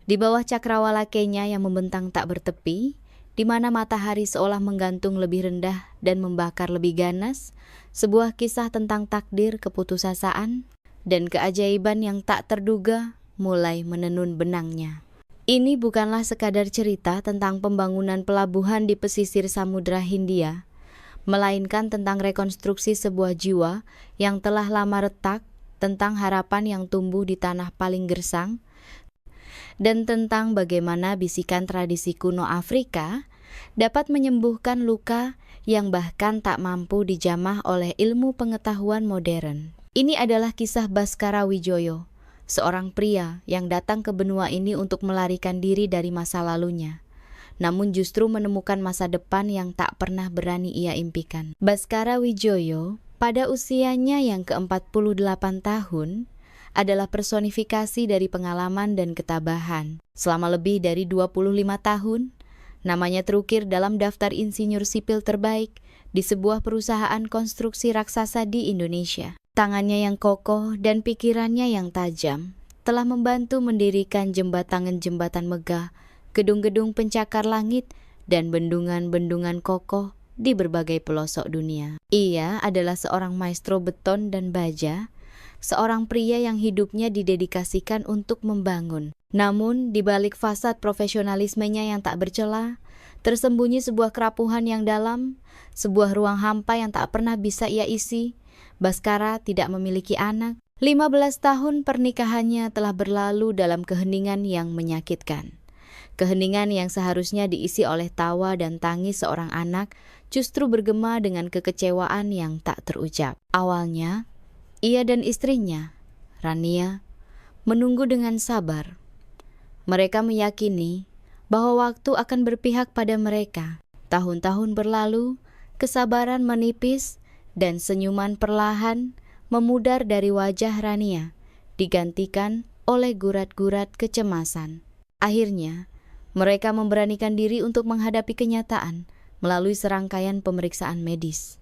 Di bawah cakrawala Kenya yang membentang tak bertepi, di mana matahari seolah menggantung lebih rendah dan membakar lebih ganas, sebuah kisah tentang takdir, keputusasaan, dan keajaiban yang tak terduga mulai menenun benangnya. Ini bukanlah sekadar cerita tentang pembangunan pelabuhan di pesisir Samudra Hindia, melainkan tentang rekonstruksi sebuah jiwa yang telah lama retak, tentang harapan yang tumbuh di tanah paling gersang, dan tentang bagaimana bisikan tradisi kuno Afrika dapat menyembuhkan luka yang bahkan tak mampu dijamah oleh ilmu pengetahuan modern. Ini adalah kisah Baskara Wijoyo, seorang pria yang datang ke benua ini untuk melarikan diri dari masa lalunya, namun justru menemukan masa depan yang tak pernah berani ia impikan. Baskara Wijoyo, pada usianya yang ke-48 tahun, adalah personifikasi dari pengalaman dan ketabahan. Selama lebih dari 25 tahun, namanya terukir dalam daftar insinyur sipil terbaik di sebuah perusahaan konstruksi raksasa di Indonesia. Tangannya yang kokoh dan pikirannya yang tajam telah membantu mendirikan jembatan-jembatan megah, gedung-gedung pencakar langit, dan bendungan-bendungan kokoh di berbagai pelosok dunia. Ia adalah seorang maestro beton dan baja, seorang pria yang hidupnya didedikasikan untuk membangun. Namun, di balik fasad profesionalismenya yang tak bercela, tersembunyi sebuah kerapuhan yang dalam, sebuah ruang hampa yang tak pernah bisa ia isi. Baskara tidak memiliki anak. 15 tahun pernikahannya telah berlalu dalam keheningan yang menyakitkan. Keheningan yang seharusnya diisi oleh tawa dan tangis seorang anak justru bergema dengan kekecewaan yang tak terucap. Awalnya, ia dan istrinya, Rania, menunggu dengan sabar. Mereka meyakini bahwa waktu akan berpihak pada mereka. Tahun-tahun berlalu, kesabaran menipis, dan senyuman perlahan memudar dari wajah Rania, digantikan oleh gurat-gurat kecemasan. Akhirnya, mereka memberanikan diri untuk menghadapi kenyataan melalui serangkaian pemeriksaan medis.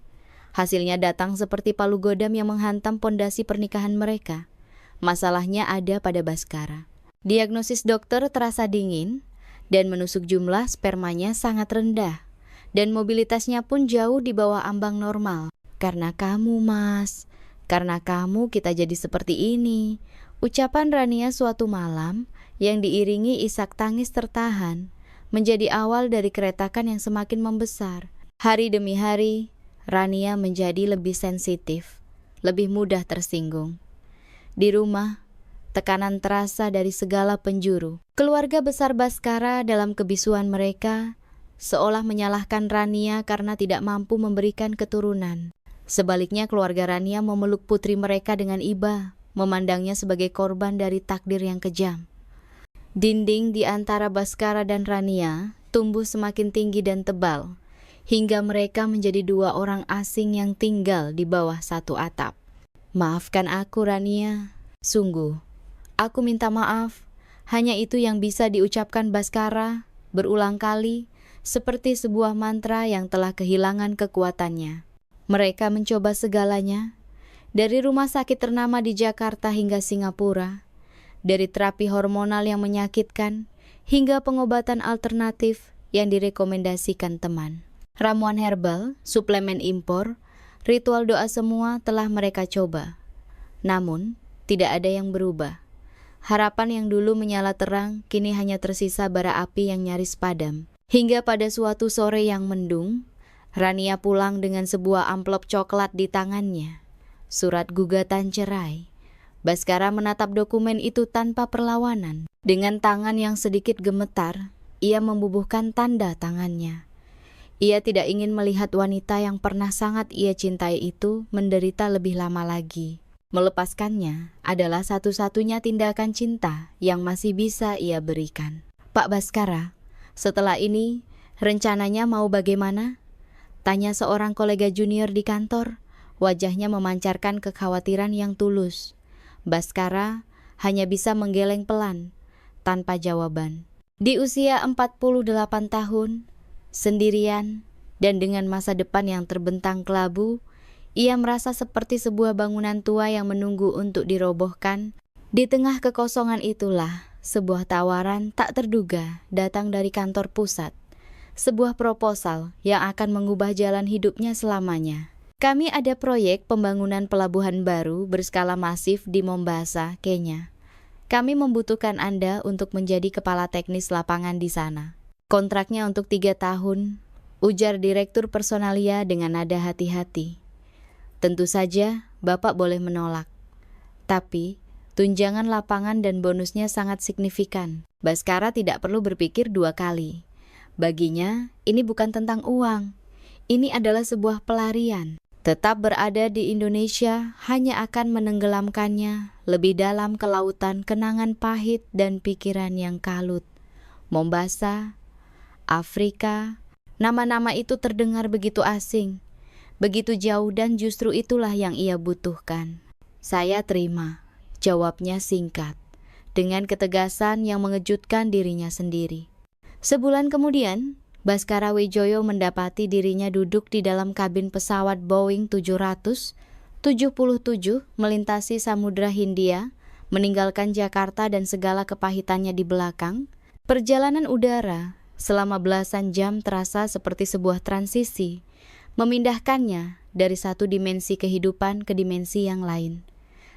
Hasilnya datang seperti palu godam yang menghantam pondasi pernikahan mereka. Masalahnya ada pada Baskara. Diagnosis dokter terasa dingin, dan menusuk jumlah spermanya sangat rendah, dan mobilitasnya pun jauh di bawah ambang normal. Karena kamu, Mas, karena kamu kita jadi seperti ini, ucapan Rania suatu malam yang diiringi isak tangis tertahan, menjadi awal dari keretakan yang semakin membesar. Hari demi hari, Rania menjadi lebih sensitif, lebih mudah tersinggung. Di rumah, tekanan terasa dari segala penjuru. Keluarga besar Baskara dalam kebisuan mereka seolah menyalahkan Rania karena tidak mampu memberikan keturunan. Sebaliknya keluarga Rania memeluk putri mereka dengan iba, memandangnya sebagai korban dari takdir yang kejam. Dinding di antara Baskara dan Rania tumbuh semakin tinggi dan tebal, hingga mereka menjadi dua orang asing yang tinggal di bawah satu atap. Maafkan aku, Rania. Sungguh, aku minta maaf. Hanya itu yang bisa diucapkan Baskara berulang kali, seperti sebuah mantra yang telah kehilangan kekuatannya. Mereka mencoba segalanya, dari rumah sakit ternama di Jakarta hingga Singapura, dari terapi hormonal yang menyakitkan, hingga pengobatan alternatif yang direkomendasikan teman. Ramuan herbal, suplemen impor, ritual doa semua telah mereka coba. Namun, tidak ada yang berubah. Harapan yang dulu menyala terang, kini hanya tersisa bara api yang nyaris padam. Hingga pada suatu sore yang mendung, Rania pulang dengan sebuah amplop coklat di tangannya. Surat gugatan cerai. Baskara menatap dokumen itu tanpa perlawanan. Dengan tangan yang sedikit gemetar, ia membubuhkan tanda tangannya. Ia tidak ingin melihat wanita yang pernah sangat ia cintai itu menderita lebih lama lagi. Melepaskannya adalah satu-satunya tindakan cinta yang masih bisa ia berikan. Pak Baskara, setelah ini rencananya mau bagaimana? Tanya seorang kolega junior di kantor, wajahnya memancarkan kekhawatiran yang tulus. Baskara hanya bisa menggeleng pelan, tanpa jawaban. Di usia 48 tahun, sendirian, dan dengan masa depan yang terbentang kelabu, ia merasa seperti sebuah bangunan tua yang menunggu untuk dirobohkan. Di tengah kekosongan itulah, sebuah tawaran tak terduga datang dari kantor pusat. Sebuah proposal yang akan mengubah jalan hidupnya selamanya. Kami ada proyek pembangunan pelabuhan baru berskala masif di Mombasa, Kenya. Kami membutuhkan Anda untuk menjadi kepala teknis lapangan di sana. Kontraknya untuk 3 tahun, ujar Direktur Personalia dengan nada hati-hati. Tentu saja, Bapak boleh menolak. Tapi, tunjangan lapangan dan bonusnya sangat signifikan. Baskara tidak perlu berpikir 2 kali. Baginya, ini bukan tentang uang. Ini adalah sebuah pelarian. Tetap berada di Indonesia hanya akan menenggelamkannya lebih dalam ke lautan kenangan pahit dan pikiran yang kalut. Mombasa, Afrika, nama-nama itu terdengar begitu asing, begitu jauh, dan justru itulah yang ia butuhkan. Saya terima, jawabnya singkat, dengan ketegasan yang mengejutkan dirinya sendiri. Sebulan kemudian, Baskara Wijoyo mendapati dirinya duduk di dalam kabin pesawat Boeing 777 melintasi Samudra Hindia, meninggalkan Jakarta dan segala kepahitannya di belakang. Perjalanan udara selama belasan jam terasa seperti sebuah transisi, memindahkannya dari satu dimensi kehidupan ke dimensi yang lain.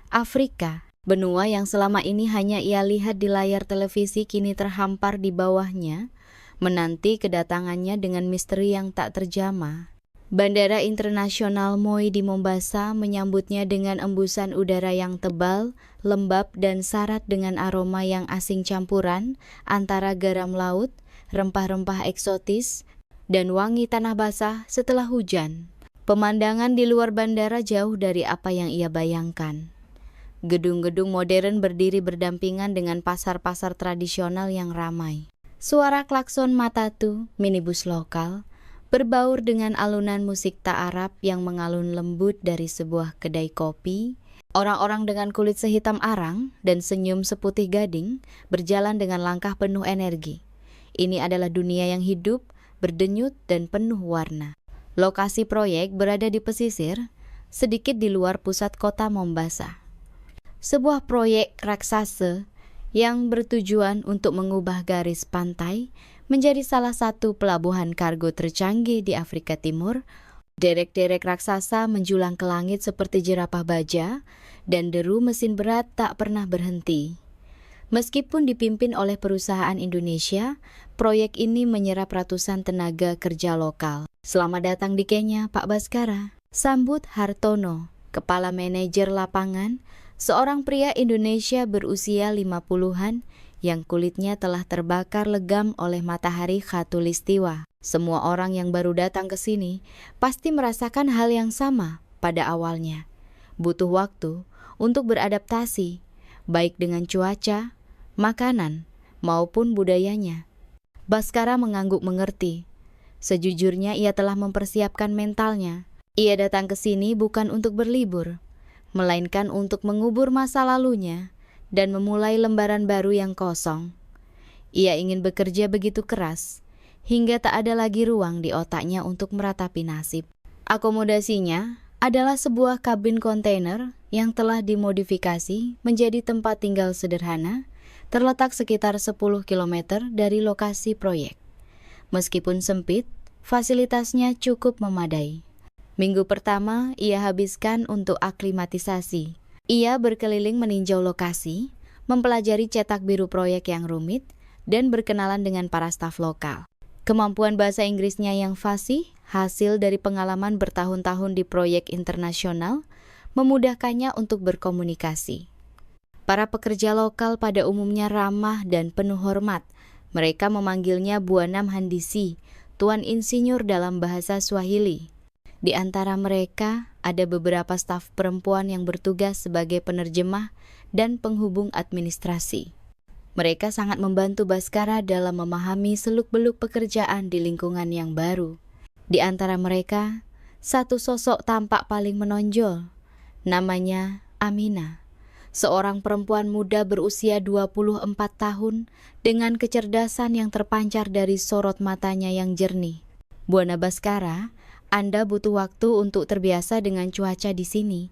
Afrika, benua yang selama ini hanya ia lihat di layar televisi, kini terhampar di bawahnya, menanti kedatangannya dengan misteri yang tak terjamah. Bandara Internasional Moi di Mombasa menyambutnya dengan embusan udara yang tebal, lembab, dan syarat dengan aroma yang asing campuran antara garam laut, rempah-rempah eksotis, dan wangi tanah basah setelah hujan. Pemandangan di luar bandara jauh dari apa yang ia bayangkan. Gedung-gedung modern berdiri berdampingan dengan pasar-pasar tradisional yang ramai. Suara klakson matatu, minibus lokal, berbaur dengan alunan musik ta'arab yang mengalun lembut dari sebuah kedai kopi. Orang-orang dengan kulit sehitam arang dan senyum seputih gading berjalan dengan langkah penuh energi. Ini adalah dunia yang hidup, berdenyut, dan penuh warna. Lokasi proyek berada di pesisir, sedikit di luar pusat kota Mombasa. Sebuah proyek raksasa yang bertujuan untuk mengubah garis pantai menjadi salah satu pelabuhan kargo tercanggih di Afrika Timur. Derek-derek raksasa menjulang ke langit seperti jerapah baja, dan deru mesin berat tak pernah berhenti. Meskipun dipimpin oleh perusahaan Indonesia, proyek ini menyerap ratusan tenaga kerja lokal. Selamat datang di Kenya, Pak Baskara, sambut Hartono, kepala manajer lapangan, seorang pria Indonesia berusia 50-an yang kulitnya telah terbakar legam oleh matahari khatulistiwa. Semua orang yang baru datang ke sini pasti merasakan hal yang sama pada awalnya. Butuh waktu untuk beradaptasi, baik dengan cuaca, makanan, maupun budayanya. Baskara mengangguk mengerti. Sejujurnya ia telah mempersiapkan mentalnya. Ia datang ke sini bukan untuk berlibur, melainkan untuk mengubur masa lalunya dan memulai lembaran baru yang kosong. Ia ingin bekerja begitu keras, hingga tak ada lagi ruang di otaknya untuk meratapi nasib. Akomodasinya adalah sebuah kabin kontainer yang telah dimodifikasi menjadi tempat tinggal sederhana, terletak sekitar 10 km dari lokasi proyek. Meskipun sempit, fasilitasnya cukup memadai. Minggu pertama ia habiskan untuk aklimatisasi. Ia berkeliling meninjau lokasi, mempelajari cetak biru proyek yang rumit, dan berkenalan dengan para staf lokal. Kemampuan bahasa Inggrisnya yang fasih, hasil dari pengalaman bertahun-tahun di proyek internasional, memudahkannya untuk berkomunikasi. Para pekerja lokal pada umumnya ramah dan penuh hormat. Mereka memanggilnya Bwana Mhandisi, Tuan Insinyur dalam bahasa Swahili. Di antara mereka ada beberapa staf perempuan yang bertugas sebagai penerjemah dan penghubung administrasi. Mereka sangat membantu Baskara dalam memahami seluk-beluk pekerjaan di lingkungan yang baru. Di antara mereka, satu sosok tampak paling menonjol. Namanya Amina, seorang perempuan muda berusia 24 tahun dengan kecerdasan yang terpancar dari sorot matanya yang jernih. Bwana Baskara, Anda butuh waktu untuk terbiasa dengan cuaca di sini,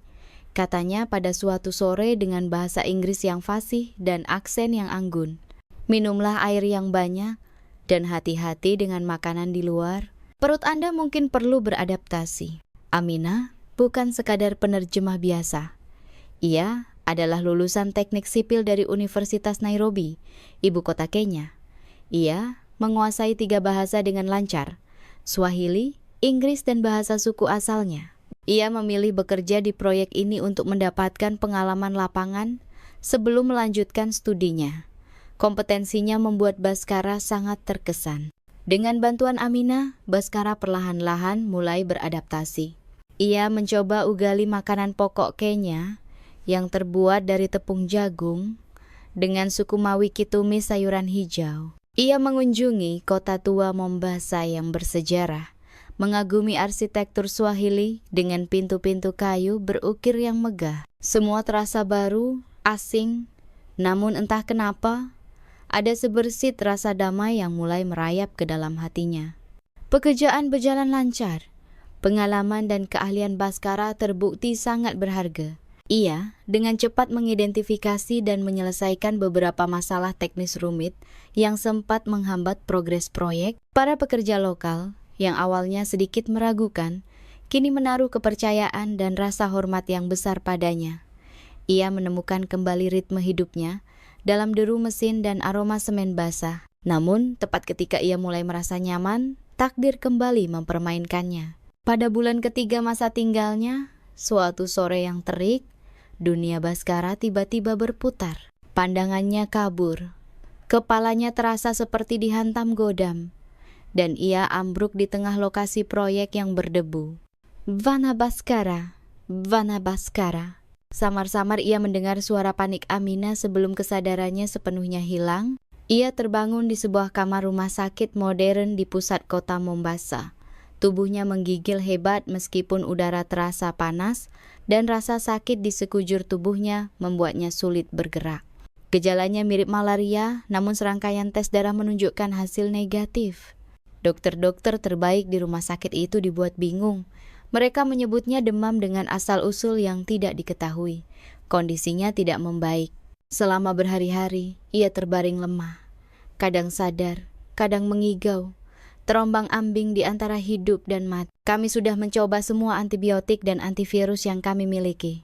katanya pada suatu sore dengan bahasa Inggris yang fasih dan aksen yang anggun. Minumlah air yang banyak dan hati-hati dengan makanan di luar. Perut Anda mungkin perlu beradaptasi. Aminah bukan sekadar penerjemah biasa. Ia adalah lulusan teknik sipil dari Universitas Nairobi, ibu kota Kenya. Ia menguasai 3 bahasa dengan lancar, Swahili, Inggris, dan bahasa suku asalnya. Ia memilih bekerja di proyek ini untuk mendapatkan pengalaman lapangan sebelum melanjutkan studinya. Kompetensinya membuat Bhaskara sangat terkesan. Dengan bantuan Aminah, Bhaskara perlahan-lahan mulai beradaptasi. Ia mencoba ugali makanan pokok Kenya yang terbuat dari tepung jagung dengan suku Mawiki tumis sayuran hijau. Ia mengunjungi kota tua Mombasa yang bersejarah, mengagumi arsitektur Swahili dengan pintu-pintu kayu berukir yang megah. Semua terasa baru, asing, namun entah kenapa, ada sebersit rasa damai yang mulai merayap ke dalam hatinya. Pekerjaan berjalan lancar. Pengalaman dan keahlian Bhaskara terbukti sangat berharga. Ia dengan cepat mengidentifikasi dan menyelesaikan beberapa masalah teknis rumit yang sempat menghambat progres proyek. Para pekerja lokal yang awalnya sedikit meragukan, kini menaruh kepercayaan dan rasa hormat yang besar padanya. Ia menemukan kembali ritme hidupnya dalam deru mesin dan aroma semen basah. Namun, tepat ketika ia mulai merasa nyaman, takdir kembali mempermainkannya. Pada bulan ketiga masa tinggalnya, suatu sore yang terik, dunia Bhaskara tiba-tiba berputar. Pandangannya kabur. Kepalanya terasa seperti dihantam godam, dan ia ambruk di tengah lokasi proyek yang berdebu. Vana Bhaskara, Vana Bhaskara. Samar-samar ia mendengar suara panik Aminah sebelum kesadarannya sepenuhnya hilang. Ia terbangun di sebuah kamar rumah sakit modern di pusat kota Mombasa. Tubuhnya menggigil hebat meskipun udara terasa panas dan rasa sakit di sekujur tubuhnya membuatnya sulit bergerak. Gejalanya mirip malaria, namun serangkaian tes darah menunjukkan hasil negatif. Dokter-dokter terbaik di rumah sakit itu dibuat bingung. Mereka menyebutnya demam dengan asal-usul yang tidak diketahui. Kondisinya tidak membaik. Selama berhari-hari, ia terbaring lemah. Kadang sadar, kadang mengigau. Terombang-ambing di antara hidup dan mati. Kami sudah mencoba semua antibiotik dan antivirus yang kami miliki.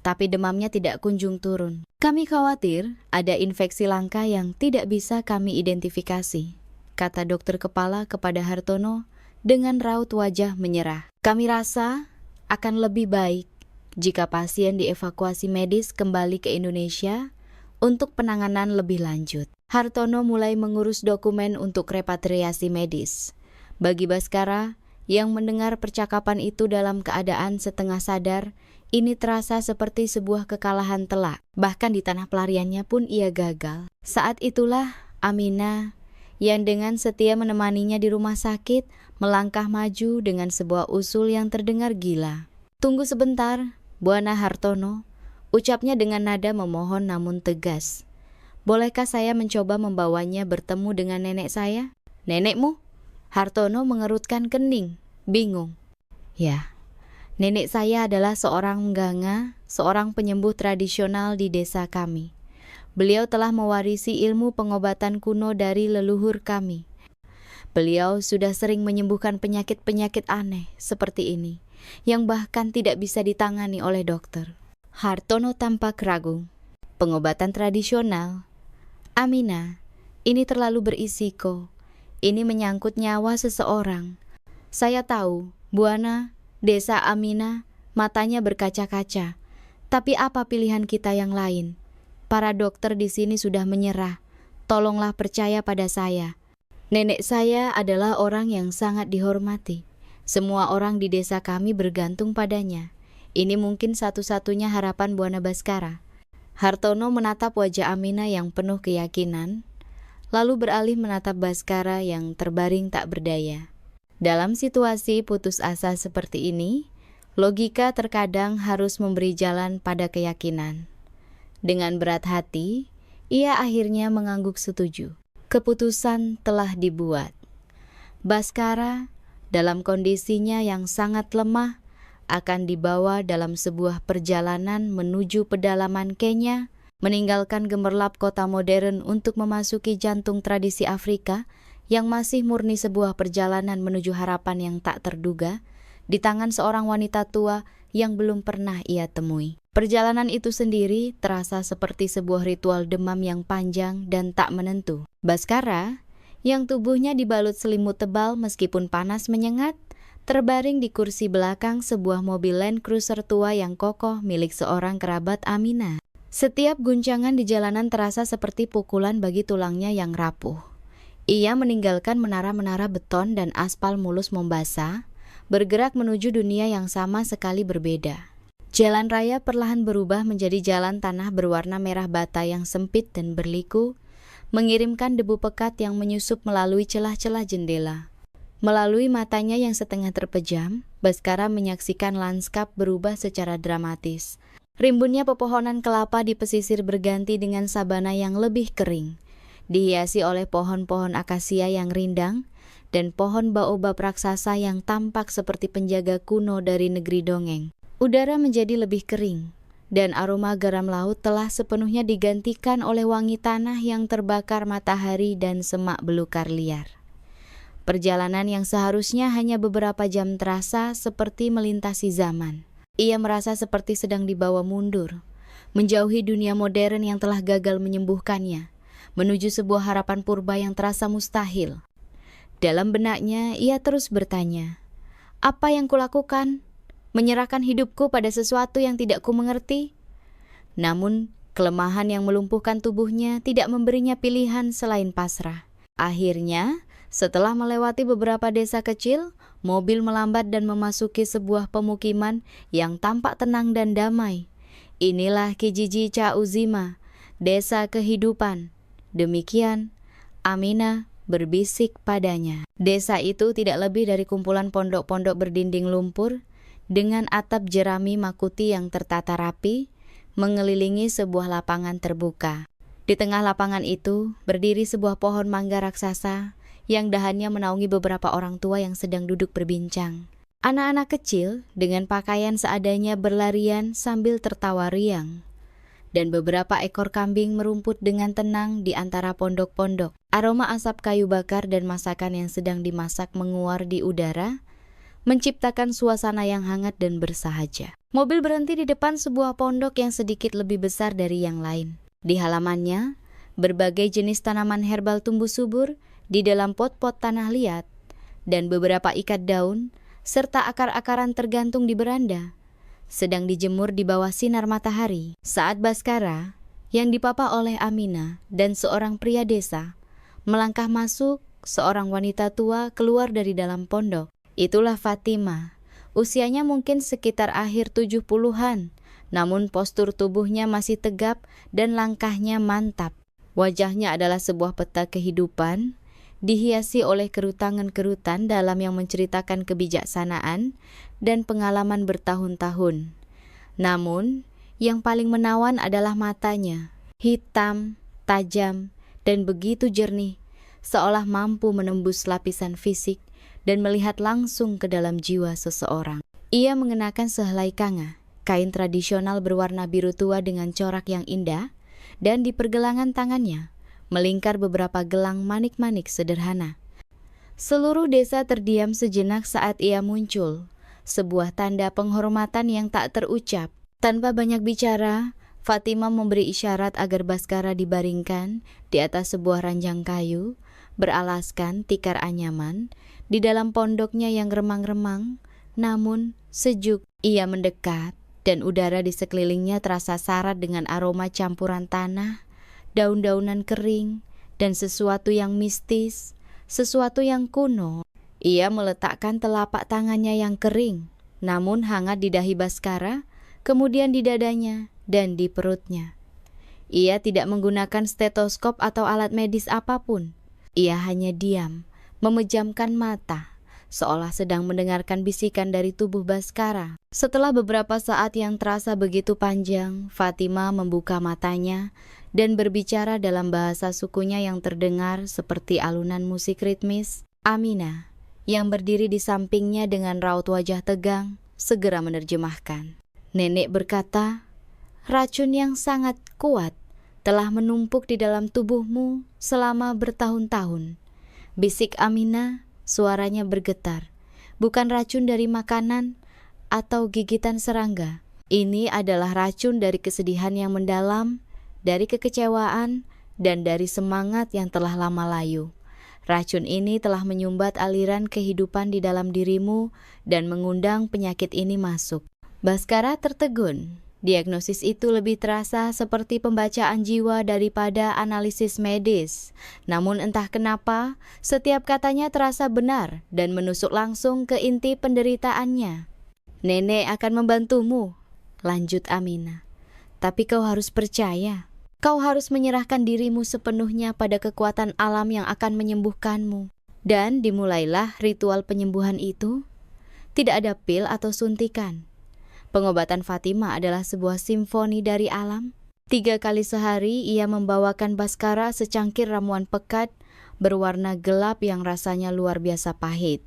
Tapi demamnya tidak kunjung turun. Kami khawatir ada infeksi langka yang tidak bisa kami identifikasi, kata dokter kepala kepada Hartono dengan raut wajah menyerah. Kami rasa akan lebih baik jika pasien dievakuasi medis kembali ke Indonesia untuk penanganan lebih lanjut. Hartono mulai mengurus dokumen untuk repatriasi medis. Bagi Bhaskara yang mendengar percakapan itu dalam keadaan setengah sadar, ini terasa seperti sebuah kekalahan telak. Bahkan di tanah pelariannya pun ia gagal. Saat itulah Aminah yang dengan setia menemaninya di rumah sakit melangkah maju dengan sebuah usul yang terdengar gila. Tunggu sebentar, Buana Hartono, ucapnya dengan nada memohon namun tegas. Bolehkah saya mencoba membawanya bertemu dengan nenek saya? Nenekmu? Hartono mengerutkan kening, bingung. Ya, nenek saya adalah seorang Nganga, seorang penyembuh tradisional di desa kami. Beliau telah mewarisi ilmu pengobatan kuno dari leluhur kami. Beliau sudah sering menyembuhkan penyakit-penyakit aneh seperti ini, yang bahkan tidak bisa ditangani oleh dokter. Hartono tampak ragu. Pengobatan tradisional? Aminah, ini terlalu berisiko. Ini menyangkut nyawa seseorang. Saya tahu, Buana, desa Aminah, matanya berkaca-kaca. Tapi apa pilihan kita yang lain? Para dokter di sini sudah menyerah. Tolonglah percaya pada saya. Nenek saya adalah orang yang sangat dihormati. Semua orang di desa kami bergantung padanya. Ini mungkin satu-satunya harapan Buana Bhaskara. Hartono menatap wajah Aminah yang penuh keyakinan, lalu beralih menatap Bhaskara yang terbaring tak berdaya. Dalam situasi putus asa seperti ini, logika terkadang harus memberi jalan pada keyakinan. Dengan berat hati, ia akhirnya mengangguk setuju. Keputusan telah dibuat. Bhaskara dalam kondisinya yang sangat lemah akan dibawa dalam sebuah perjalanan menuju pedalaman Kenya meninggalkan gemerlap kota modern untuk memasuki jantung tradisi Afrika yang masih murni sebuah perjalanan menuju harapan yang tak terduga di tangan seorang wanita tua yang belum pernah ia temui. Perjalanan itu sendiri terasa seperti sebuah ritual demam yang panjang dan tak menentu. Baskara, yang tubuhnya dibalut selimut tebal meskipun panas menyengat, terbaring di kursi belakang sebuah mobil Land Cruiser tua yang kokoh milik seorang kerabat Aminah. Setiap guncangan di jalanan terasa seperti pukulan bagi tulangnya yang rapuh. Ia meninggalkan menara-menara beton dan aspal mulus membasa, bergerak menuju dunia yang sama sekali berbeda. Jalan raya perlahan berubah menjadi jalan tanah berwarna merah bata yang sempit dan berliku, mengirimkan debu pekat yang menyusup melalui celah-celah jendela. Melalui matanya yang setengah terpejam, Baskara menyaksikan lanskap berubah secara dramatis. Rimbunnya pepohonan kelapa di pesisir berganti dengan sabana yang lebih kering, dihiasi oleh pohon-pohon akasia yang rindang dan pohon baobab raksasa yang tampak seperti penjaga kuno dari negeri dongeng. Udara menjadi lebih kering, dan aroma garam laut telah sepenuhnya digantikan oleh wangi tanah yang terbakar matahari dan semak belukar liar. Perjalanan yang seharusnya hanya beberapa jam terasa seperti melintasi zaman. Ia merasa seperti sedang dibawa mundur, menjauhi dunia modern yang telah gagal menyembuhkannya, menuju sebuah harapan purba yang terasa mustahil. Dalam benaknya, ia terus bertanya, apa yang kulakukan? Menyerahkan hidupku pada sesuatu yang tidak kumengerti? Namun, kelemahan yang melumpuhkan tubuhnya tidak memberinya pilihan selain pasrah. Akhirnya, setelah melewati beberapa desa kecil, mobil melambat dan memasuki sebuah pemukiman yang tampak tenang dan damai. Inilah Kijiji Chauzima, desa kehidupan. Demikian, Aminah berbisik padanya. Desa itu tidak lebih dari kumpulan pondok-pondok berdinding lumpur, dengan atap jerami makuti yang tertata rapi, mengelilingi sebuah lapangan terbuka. Di tengah lapangan itu, berdiri sebuah pohon mangga raksasa, yang dahannya menaungi beberapa orang tua yang sedang duduk berbincang. Anak-anak kecil dengan pakaian seadanya berlarian sambil tertawa riang. Dan beberapa ekor kambing merumput dengan tenang di antara pondok-pondok. Aroma asap kayu bakar dan masakan yang sedang dimasak menguar di udara, menciptakan suasana yang hangat dan bersahaja. Mobil berhenti di depan sebuah pondok yang sedikit lebih besar dari yang lain. Di halamannya, berbagai jenis tanaman herbal tumbuh subur di dalam pot-pot tanah liat, dan beberapa ikat daun, serta akar-akaran tergantung di beranda, sedang dijemur di bawah sinar matahari. Saat Baskara, yang dipapa oleh Aminah dan seorang pria desa, melangkah masuk, seorang wanita tua keluar dari dalam pondok. Itulah Fatimah. Usianya mungkin sekitar akhir 70-an, namun postur tubuhnya masih tegap dan langkahnya mantap. Wajahnya adalah sebuah peta kehidupan, dihiasi oleh kerutangan-kerutan dalam yang menceritakan kebijaksanaan dan pengalaman bertahun-tahun. Namun, yang paling menawan adalah matanya, hitam, tajam, dan begitu jernih, seolah mampu menembus lapisan fisik dan melihat langsung ke dalam jiwa seseorang. Ia mengenakan sehelai kanga, kain tradisional berwarna biru tua dengan corak yang indah, dan di pergelangan tangannya melingkar beberapa gelang manik-manik sederhana. Seluruh desa terdiam sejenak saat ia muncul, sebuah tanda penghormatan yang tak terucap. Tanpa banyak bicara, Fatimah memberi isyarat agar Baskara dibaringkan di atas sebuah ranjang kayu, beralaskan tikar anyaman, di dalam pondoknya yang remang-remang, namun sejuk. Ia mendekat, dan udara di sekelilingnya terasa syarat dengan aroma campuran tanah, daun-daunan kering, dan sesuatu yang mistis, sesuatu yang kuno. Ia meletakkan telapak tangannya yang kering, namun hangat di dahi Baskara, kemudian di dadanya, dan di perutnya. Ia tidak menggunakan stetoskop atau alat medis apapun. Ia hanya diam, memejamkan mata, seolah sedang mendengarkan bisikan dari tubuh Baskara. Setelah beberapa saat yang terasa begitu panjang, Fatimah membuka matanya dan berbicara dalam bahasa sukunya yang terdengar seperti alunan musik ritmis. Aminah, yang berdiri di sampingnya dengan raut wajah tegang, segera menerjemahkan. Nenek berkata, racun yang sangat kuat telah menumpuk di dalam tubuhmu selama bertahun-tahun. Bisik Aminah, suaranya bergetar. Bukan racun dari makanan atau gigitan serangga. Ini adalah racun dari kesedihan yang mendalam, dari kekecewaan, dan dari semangat yang telah lama layu. Racun ini telah menyumbat aliran kehidupan di dalam dirimu dan mengundang penyakit ini masuk. Baskara tertegun. Diagnosis itu lebih terasa seperti pembacaan jiwa daripada analisis medis. Namun entah kenapa, setiap katanya terasa benar dan menusuk langsung ke inti penderitaannya. Nenek akan membantumu, lanjut Aminah. Tapi kau harus percaya. Kau harus menyerahkan dirimu sepenuhnya pada kekuatan alam yang akan menyembuhkanmu. Dan dimulailah ritual penyembuhan itu. Tidak ada pil atau suntikan. Pengobatan Fatimah adalah sebuah simfoni dari alam. 3 kali sehari ia membawakan Baskara secangkir ramuan pekat berwarna gelap yang rasanya luar biasa pahit.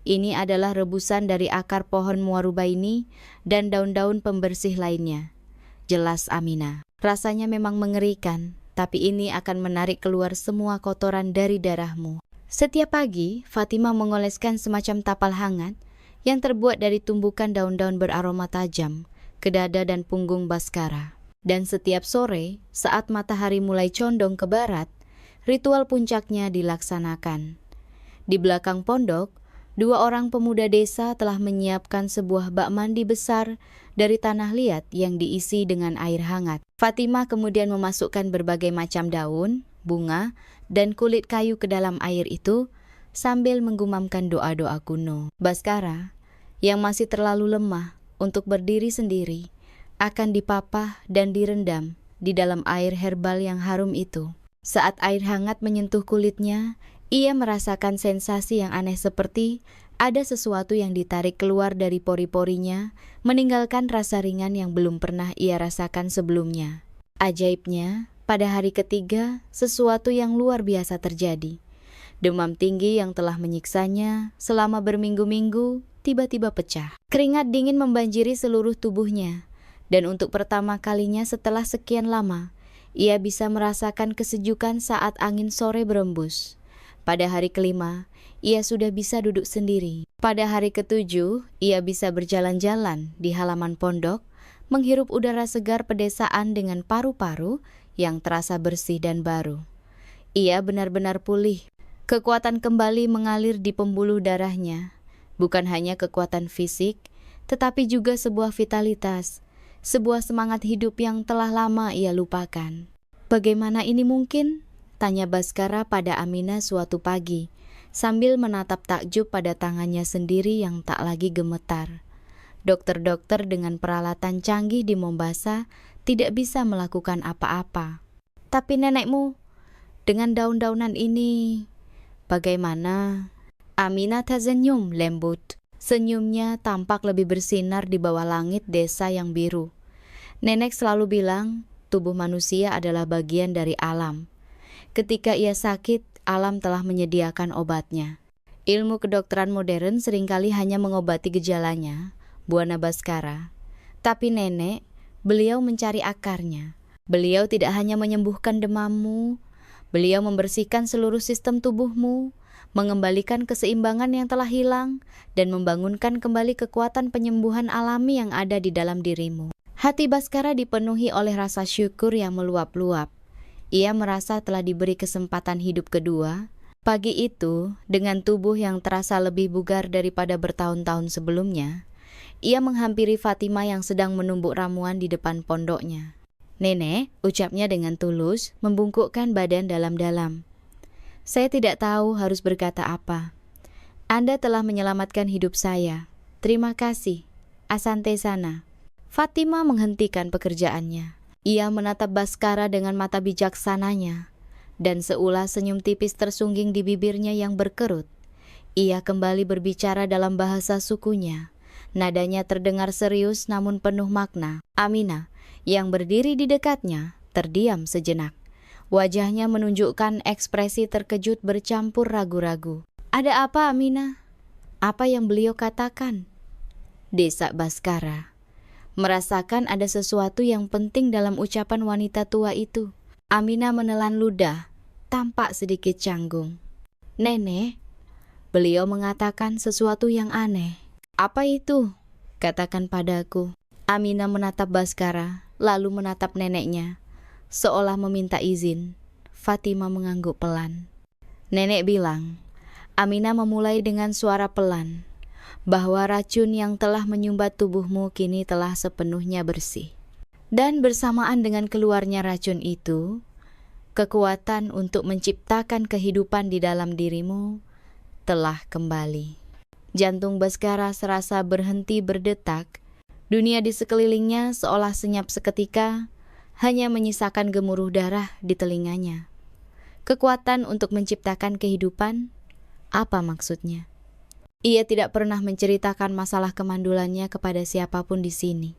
Ini adalah rebusan dari akar pohon muarubaini dan daun-daun pembersih lainnya. Jelas Aminah. Rasanya memang mengerikan, tapi ini akan menarik keluar semua kotoran dari darahmu. Setiap pagi, Fatimah mengoleskan semacam tapal hangat yang terbuat dari tumbukan daun-daun beraroma tajam ke dada dan punggung Baskara. Dan setiap sore, saat matahari mulai condong ke barat, ritual puncaknya dilaksanakan. Di belakang pondok, 2 orang pemuda desa telah menyiapkan sebuah bak mandi besar dari tanah liat yang diisi dengan air hangat. Fatimah kemudian memasukkan berbagai macam daun, bunga, dan kulit kayu ke dalam air itu sambil menggumamkan doa-doa kuno. Baskara, yang masih terlalu lemah untuk berdiri sendiri, akan dipapah dan direndam di dalam air herbal yang harum itu. Saat air hangat menyentuh kulitnya, ia merasakan sensasi yang aneh seperti ada sesuatu yang ditarik keluar dari pori-porinya, meninggalkan rasa ringan yang belum pernah ia rasakan sebelumnya. Ajaibnya, pada hari ketiga, sesuatu yang luar biasa terjadi. Demam tinggi yang telah menyiksanya selama berminggu-minggu tiba-tiba pecah. Keringat dingin membanjiri seluruh tubuhnya, dan untuk pertama kalinya setelah sekian lama, ia bisa merasakan kesejukan saat angin sore berembus. Pada hari kelima, ia sudah bisa duduk sendiri. Pada hari ketujuh, ia bisa berjalan-jalan di halaman pondok, menghirup udara segar pedesaan dengan paru-paru yang terasa bersih dan baru. Ia benar-benar pulih. Kekuatan kembali mengalir di pembuluh darahnya. Bukan hanya kekuatan fisik, tetapi juga sebuah vitalitas, sebuah semangat hidup yang telah lama ia lupakan. Bagaimana ini mungkin? Tanya Baskara pada Aminah suatu pagi, sambil menatap takjub pada tangannya sendiri yang tak lagi gemetar. Dokter-dokter dengan peralatan canggih di Mombasa tidak bisa melakukan apa-apa. Tapi nenekmu, dengan daun-daunan ini, bagaimana? Aminah tersenyum lembut. Senyumnya tampak lebih bersinar di bawah langit desa yang biru. Nenek selalu bilang, tubuh manusia adalah bagian dari alam. Ketika ia sakit, alam telah menyediakan obatnya. Ilmu kedokteran modern seringkali hanya mengobati gejalanya, Buana Baskara. Tapi nenek, beliau mencari akarnya. Beliau tidak hanya menyembuhkan demammu, beliau membersihkan seluruh sistem tubuhmu, mengembalikan keseimbangan yang telah hilang, dan membangunkan kembali kekuatan penyembuhan alami yang ada di dalam dirimu. Hati Baskara dipenuhi oleh rasa syukur yang meluap-luap. Ia merasa telah diberi kesempatan hidup kedua. Pagi itu, dengan tubuh yang terasa lebih bugar daripada bertahun-tahun sebelumnya, ia menghampiri Fatimah yang sedang menumbuk ramuan di depan pondoknya. "Nenek," ucapnya dengan tulus, membungkukkan badan dalam-dalam. "Saya tidak tahu harus berkata apa. Anda telah menyelamatkan hidup saya. Terima kasih. Asante sana." Fatimah menghentikan pekerjaannya. Ia menatap Baskara dengan mata bijaksananya, dan seulas senyum tipis tersungging di bibirnya yang berkerut. Ia kembali berbicara dalam bahasa sukunya. Nadanya terdengar serius namun penuh makna. Aminah, yang berdiri di dekatnya, terdiam sejenak. Wajahnya menunjukkan ekspresi terkejut bercampur ragu-ragu. "Ada apa, Aminah? Apa yang beliau katakan?" desak Baskara. merasakan ada sesuatu yang penting dalam ucapan wanita tua itu. Aminah menelan ludah, tampak sedikit canggung. "Nenek," beliau mengatakan sesuatu yang aneh. "Apa itu? Katakan padaku." Aminah menatap Baskara, lalu menatap neneknya, seolah meminta izin. Fatimah mengangguk pelan. Nenek bilang, Aminah memulai dengan suara pelan, bahwa racun yang telah menyumbat tubuhmu kini telah sepenuhnya bersih. Dan bersamaan dengan keluarnya racun itu, kekuatan untuk menciptakan kehidupan di dalam dirimu telah kembali. Jantung Baskara serasa berhenti berdetak. Dunia di sekelilingnya seolah senyap seketika, hanya menyisakan gemuruh darah di telinganya. Kekuatan untuk menciptakan kehidupan, apa maksudnya? Ia tidak pernah menceritakan masalah kemandulannya kepada siapapun di sini.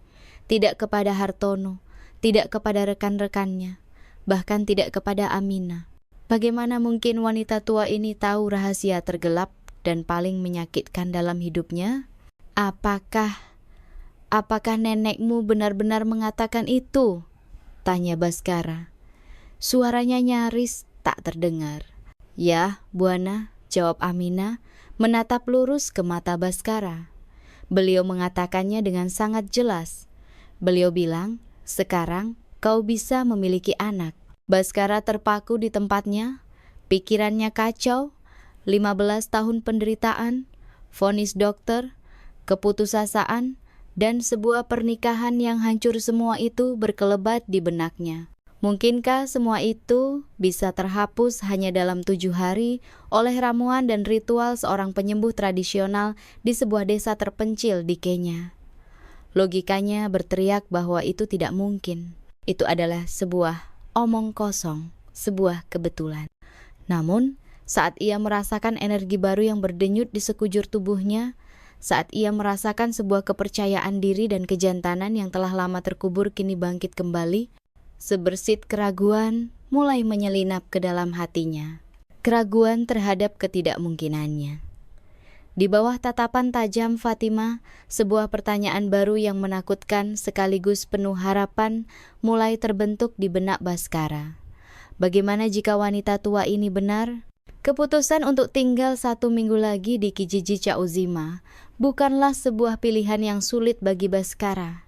Tidak kepada Hartono, tidak kepada rekan-rekannya, bahkan tidak kepada Aminah. Bagaimana mungkin wanita tua ini tahu rahasia tergelap dan paling menyakitkan dalam hidupnya? Apakah nenekmu benar-benar mengatakan itu? Tanya Baskara. Suaranya nyaris tak terdengar. Ya, Buana, jawab Aminah, menatap lurus ke mata Baskara. Beliau mengatakannya dengan sangat jelas. Beliau bilang, sekarang kau bisa memiliki anak. Baskara terpaku di tempatnya, pikirannya kacau, 15 tahun penderitaan, vonis dokter, keputusasaan, dan sebuah pernikahan yang hancur semua itu berkelebat di benaknya. Mungkinkah semua itu bisa terhapus hanya dalam 7 hari oleh ramuan dan ritual seorang penyembuh tradisional di sebuah desa terpencil di Kenya? Logikanya berteriak bahwa itu tidak mungkin. Itu adalah sebuah omong kosong, sebuah kebetulan. Namun, saat ia merasakan energi baru yang berdenyut di sekujur tubuhnya, saat ia merasakan sebuah kepercayaan diri dan kejantanan yang telah lama terkubur kini bangkit kembali, sebersit keraguan mulai menyelinap ke dalam hatinya. Keraguan terhadap ketidakmungkinannya. Di bawah tatapan tajam Fatimah, sebuah pertanyaan baru yang menakutkan sekaligus penuh harapan mulai terbentuk di benak Baskara. Bagaimana jika wanita tua ini benar? Keputusan untuk tinggal 1 minggu lagi di Kijiji Chaozima bukanlah sebuah pilihan yang sulit bagi Baskara.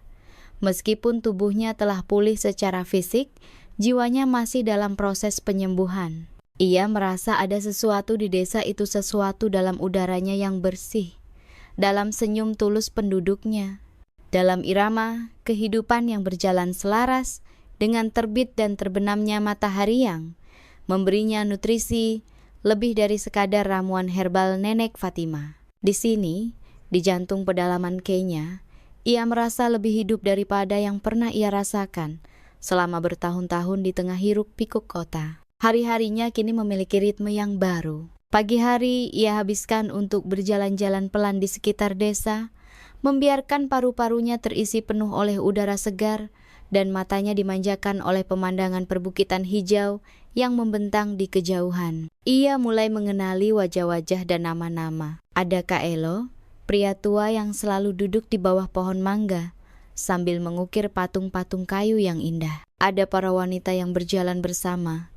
Meskipun tubuhnya telah pulih secara fisik, jiwanya masih dalam proses penyembuhan. Ia merasa ada sesuatu di desa itu, sesuatu dalam udaranya yang bersih, dalam senyum tulus penduduknya, dalam irama kehidupan yang berjalan selaras dengan terbit dan terbenamnya matahari yang memberinya nutrisi lebih dari sekadar ramuan herbal nenek Fatimah. Di sini, di jantung pedalaman Kenya, ia merasa lebih hidup daripada yang pernah ia rasakan selama bertahun-tahun di tengah hiruk-pikuk kota. Hari-harinya kini memiliki ritme yang baru. Pagi hari ia habiskan untuk berjalan-jalan pelan di sekitar desa, membiarkan paru-parunya terisi penuh oleh udara segar dan matanya dimanjakan oleh pemandangan perbukitan hijau yang membentang di kejauhan. Ia mulai mengenali wajah-wajah dan nama-nama. Ada Kak Elo, pria tua yang selalu duduk di bawah pohon mangga sambil mengukir patung-patung kayu yang indah. Ada para wanita yang berjalan bersama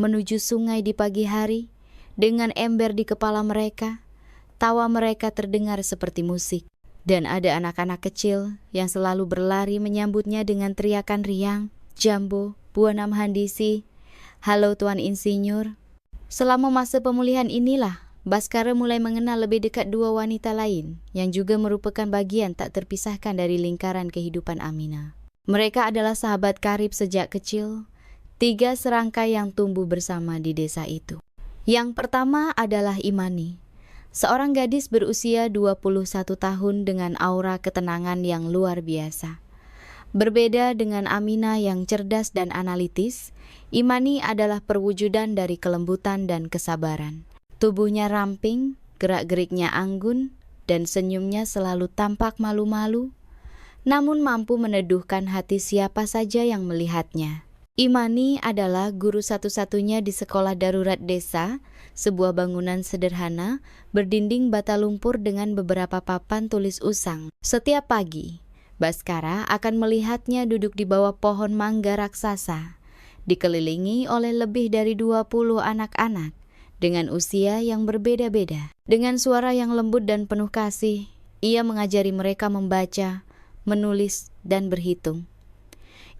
menuju sungai di pagi hari dengan ember di kepala mereka. Tawa mereka terdengar seperti musik. Dan ada anak-anak kecil yang selalu berlari menyambutnya dengan teriakan riang, "Jambo, Buana Mhandisi, halo Tuan Insinyur." Selama masa pemulihan inilah, Baskara mulai mengenal lebih dekat 2 wanita lain yang juga merupakan bagian tak terpisahkan dari lingkaran kehidupan Aminah. Mereka adalah sahabat karib sejak kecil, 3 serangkai yang tumbuh bersama di desa itu. Yang pertama adalah Imani, seorang gadis berusia 21 tahun dengan aura ketenangan yang luar biasa. Berbeda dengan Aminah yang cerdas dan analitis, Imani adalah perwujudan dari kelembutan dan kesabaran. Tubuhnya ramping, gerak-geriknya anggun, dan senyumnya selalu tampak malu-malu, namun mampu meneduhkan hati siapa saja yang melihatnya. Imani adalah guru satu-satunya di sekolah darurat desa, sebuah bangunan sederhana berdinding bata lumpur dengan beberapa papan tulis usang. Setiap pagi, Baskara akan melihatnya duduk di bawah pohon mangga raksasa, dikelilingi oleh lebih dari 20 anak-anak dengan usia yang berbeda-beda. Dengan suara yang lembut dan penuh kasih, ia mengajari mereka membaca, menulis, dan berhitung.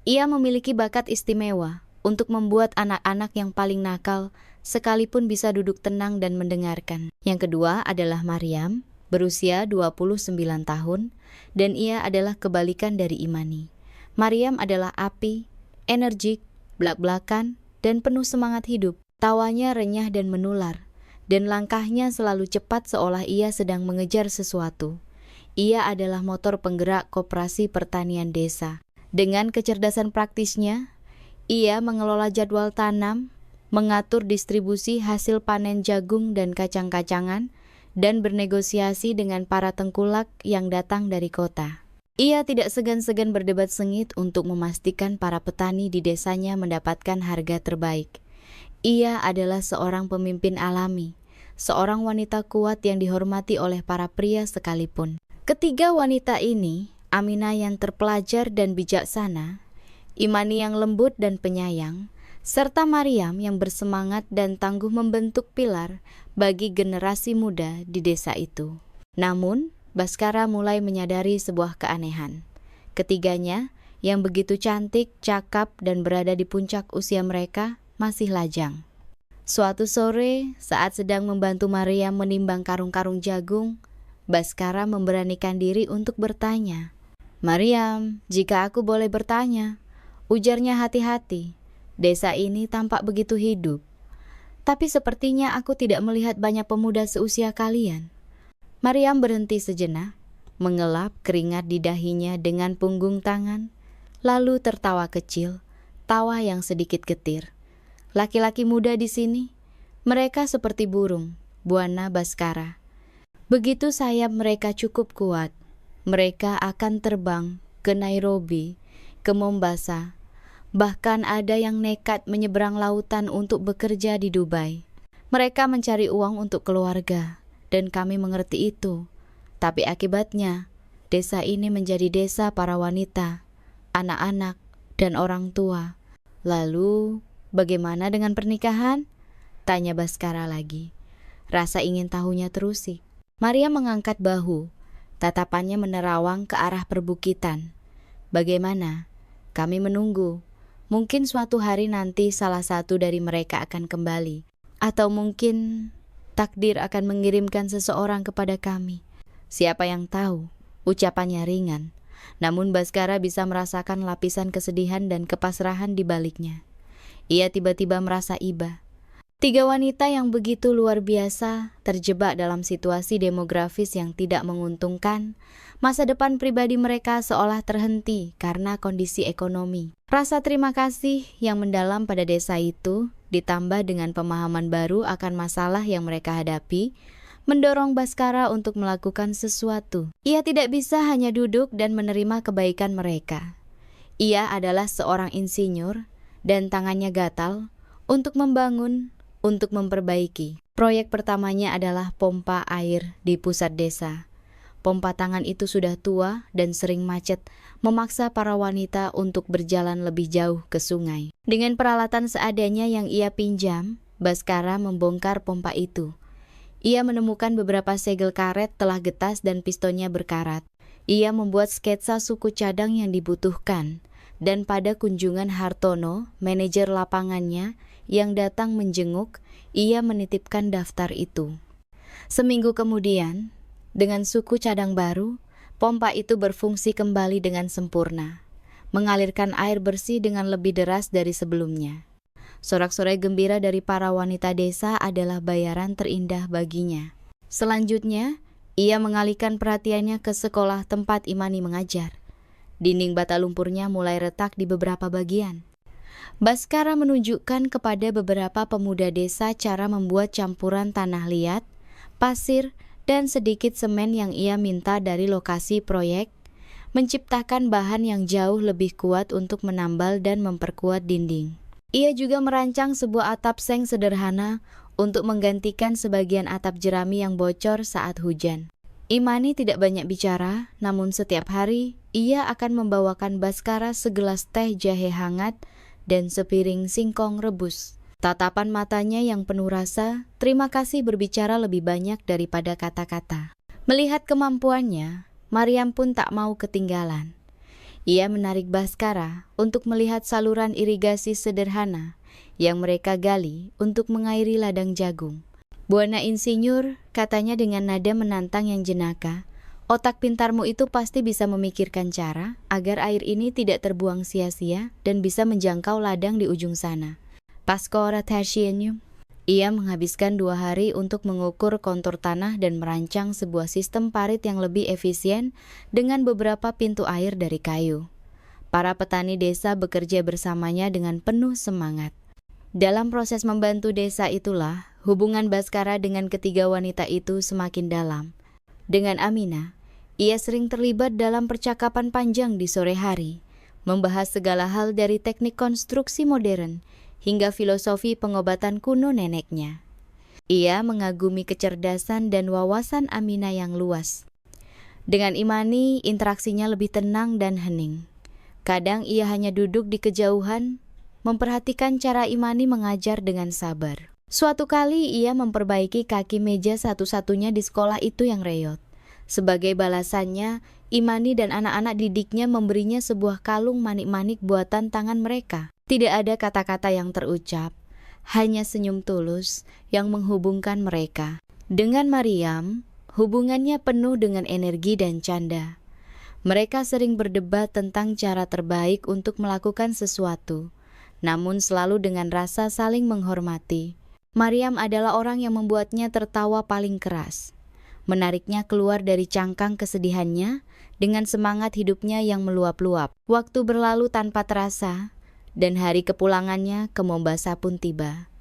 Ia memiliki bakat istimewa untuk membuat anak-anak yang paling nakal sekalipun bisa duduk tenang dan mendengarkan. Yang kedua adalah Maryam, berusia 29 tahun, dan ia adalah kebalikan dari Imani. Maryam adalah api, energik, blak-blakan, dan penuh semangat hidup. Tawanya renyah dan menular, dan langkahnya selalu cepat seolah ia sedang mengejar sesuatu. Ia adalah motor penggerak koperasi pertanian desa. Dengan kecerdasan praktisnya, ia mengelola jadwal tanam, mengatur distribusi hasil panen jagung dan kacang-kacangan, dan bernegosiasi dengan para tengkulak yang datang dari kota. Ia tidak segan-segan berdebat sengit untuk memastikan para petani di desanya mendapatkan harga terbaik. Ia adalah seorang pemimpin alami, seorang wanita kuat yang dihormati oleh para pria sekalipun. Ketiga wanita ini, Aminah yang terpelajar dan bijaksana, Imani yang lembut dan penyayang, serta Maryam yang bersemangat dan tangguh membentuk pilar bagi generasi muda di desa itu. Namun, Baskara mulai menyadari sebuah keanehan. Ketiganya, yang begitu cantik, cakap, dan berada di puncak usia mereka, masih lajang. Suatu sore, saat sedang membantu Maryam menimbang karung-karung jagung, Baskara memberanikan diri untuk bertanya. "Maryam, jika aku boleh bertanya," ujarnya hati-hati. "Desa ini tampak begitu hidup. Tapi sepertinya aku tidak melihat banyak pemuda seusia kalian." Maryam berhenti sejenak, mengelap keringat di dahinya dengan punggung tangan, lalu tertawa kecil, tawa yang sedikit getir. "Laki-laki muda di sini, mereka seperti burung, Buana Baskara. Begitu sayap mereka cukup kuat, mereka akan terbang ke Nairobi, ke Mombasa. Bahkan ada yang nekat menyeberang lautan untuk bekerja di Dubai. Mereka mencari uang untuk keluarga, dan kami mengerti itu. Tapi akibatnya, desa ini menjadi desa para wanita, anak-anak, dan orang tua. Lalu, bagaimana dengan pernikahan?" tanya Baskara lagi. Rasa ingin tahunya terusik. Maryam mengangkat bahu, tatapannya menerawang ke arah perbukitan. "Bagaimana? Kami menunggu. Mungkin suatu hari nanti salah satu dari mereka akan kembali. Atau mungkin takdir akan mengirimkan seseorang kepada kami. Siapa yang tahu?" Ucapannya ringan. Namun Baskara bisa merasakan lapisan kesedihan dan kepasrahan di baliknya. Ia tiba-tiba merasa iba. Tiga wanita yang begitu luar biasa terjebak dalam situasi demografis yang tidak menguntungkan. Masa depan pribadi mereka seolah terhenti karena kondisi ekonomi. Rasa terima kasih yang mendalam pada desa itu, ditambah dengan pemahaman baru akan masalah yang mereka hadapi, mendorong Baskara untuk melakukan sesuatu. Ia tidak bisa hanya duduk dan menerima kebaikan mereka. Ia adalah seorang insinyur, dan tangannya gatal untuk membangun, untuk memperbaiki. Proyek pertamanya adalah pompa air di pusat desa. Pompa tangan itu sudah tua dan sering macet, memaksa para wanita untuk berjalan lebih jauh ke sungai. Dengan peralatan seadanya yang ia pinjam, Baskara membongkar pompa itu. Ia menemukan beberapa segel karet telah getas dan pistonnya berkarat. Ia membuat sketsa suku cadang yang dibutuhkan. Dan pada kunjungan Hartono, manajer lapangannya, yang datang menjenguk, ia menitipkan daftar itu. Seminggu kemudian, dengan suku cadang baru, pompa itu berfungsi kembali dengan sempurna, mengalirkan air bersih dengan lebih deras dari sebelumnya. Sorak-sorai gembira dari para wanita desa adalah bayaran terindah baginya. Selanjutnya, ia mengalihkan perhatiannya ke sekolah tempat Imani mengajar. Dinding bata lumpurnya mulai retak di beberapa bagian. Baskara menunjukkan kepada beberapa pemuda desa cara membuat campuran tanah liat, pasir, dan sedikit semen yang ia minta dari lokasi proyek, menciptakan bahan yang jauh lebih kuat untuk menambal dan memperkuat dinding. Ia juga merancang sebuah atap seng sederhana untuk menggantikan sebagian atap jerami yang bocor saat hujan. Imani tidak banyak bicara, namun setiap hari ia akan membawakan Baskara segelas teh jahe hangat dan sepiring singkong rebus. Tatapan matanya yang penuh rasa, terima kasih berbicara lebih banyak daripada kata-kata. Melihat kemampuannya, Maryam pun tak mau ketinggalan. Ia menarik Baskara untuk melihat saluran irigasi sederhana yang mereka gali untuk mengairi ladang jagung. "Buana Insinyur," katanya dengan nada menantang yang jenaka, "otak pintarmu itu pasti bisa memikirkan cara agar air ini tidak terbuang sia-sia dan bisa menjangkau ladang di ujung sana." Paskora Tashienu. Ia menghabiskan 2 hari untuk mengukur kontur tanah dan merancang sebuah sistem parit yang lebih efisien dengan beberapa pintu air dari kayu. Para petani desa bekerja bersamanya dengan penuh semangat. Dalam proses membantu desa itulah, hubungan Baskara dengan ketiga wanita itu semakin dalam. Dengan Aminah, ia sering terlibat dalam percakapan panjang di sore hari, membahas segala hal dari teknik konstruksi modern hingga filosofi pengobatan kuno neneknya. Ia mengagumi kecerdasan dan wawasan Aminah yang luas. Dengan Imani, interaksinya lebih tenang dan hening. Kadang ia hanya duduk di kejauhan, memperhatikan cara Imani mengajar dengan sabar. Suatu kali ia memperbaiki kaki meja satu-satunya di sekolah itu yang reyot. Sebagai balasannya, Imani dan anak-anak didiknya memberinya sebuah kalung manik-manik buatan tangan mereka. Tidak ada kata-kata yang terucap, hanya senyum tulus yang menghubungkan mereka. Dengan Maryam, hubungannya penuh dengan energi dan canda. Mereka sering berdebat tentang cara terbaik untuk melakukan sesuatu, namun selalu dengan rasa saling menghormati. Maryam adalah orang yang membuatnya tertawa paling keras, menariknya keluar dari cangkang kesedihannya dengan semangat hidupnya yang meluap-luap. Waktu berlalu tanpa terasa, dan hari kepulangannya ke Mombasa pun tiba.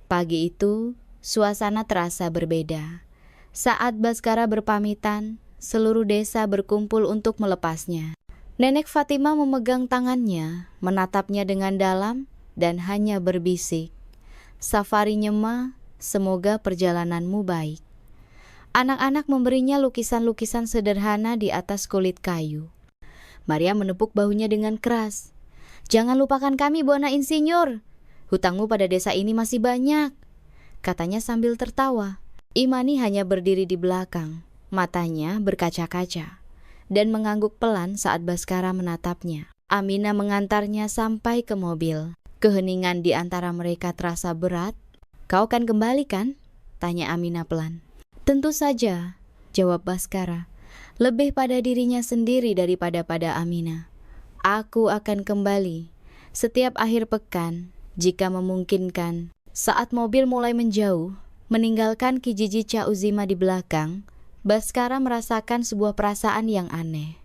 Pagi itu, suasana terasa berbeda. Saat Baskara berpamitan, seluruh desa berkumpul untuk melepasnya. Nenek Fatimah memegang tangannya, menatapnya dengan dalam, dan hanya berbisik, "Safari Nyema, semoga perjalananmu baik." Anak-anak memberinya lukisan-lukisan sederhana di atas kulit kayu. Maria menepuk bahunya dengan keras. "Jangan lupakan kami, Buana Insinyur. Hutangmu pada desa ini masih banyak," katanya sambil tertawa. Imani hanya berdiri di belakang, matanya berkaca-kaca, dan mengangguk pelan saat Baskara menatapnya. Aminah mengantarnya sampai ke mobil. Keheningan di antara mereka terasa berat. "Kau akan kembali kan?" tanya Aminah pelan. "Tentu saja," jawab Baskara, lebih pada dirinya sendiri daripada pada Aminah. "Aku akan kembali setiap akhir pekan jika memungkinkan." Saat mobil mulai menjauh, meninggalkan Kijiji Ca Uzima di belakang, Baskara merasakan sebuah perasaan yang aneh.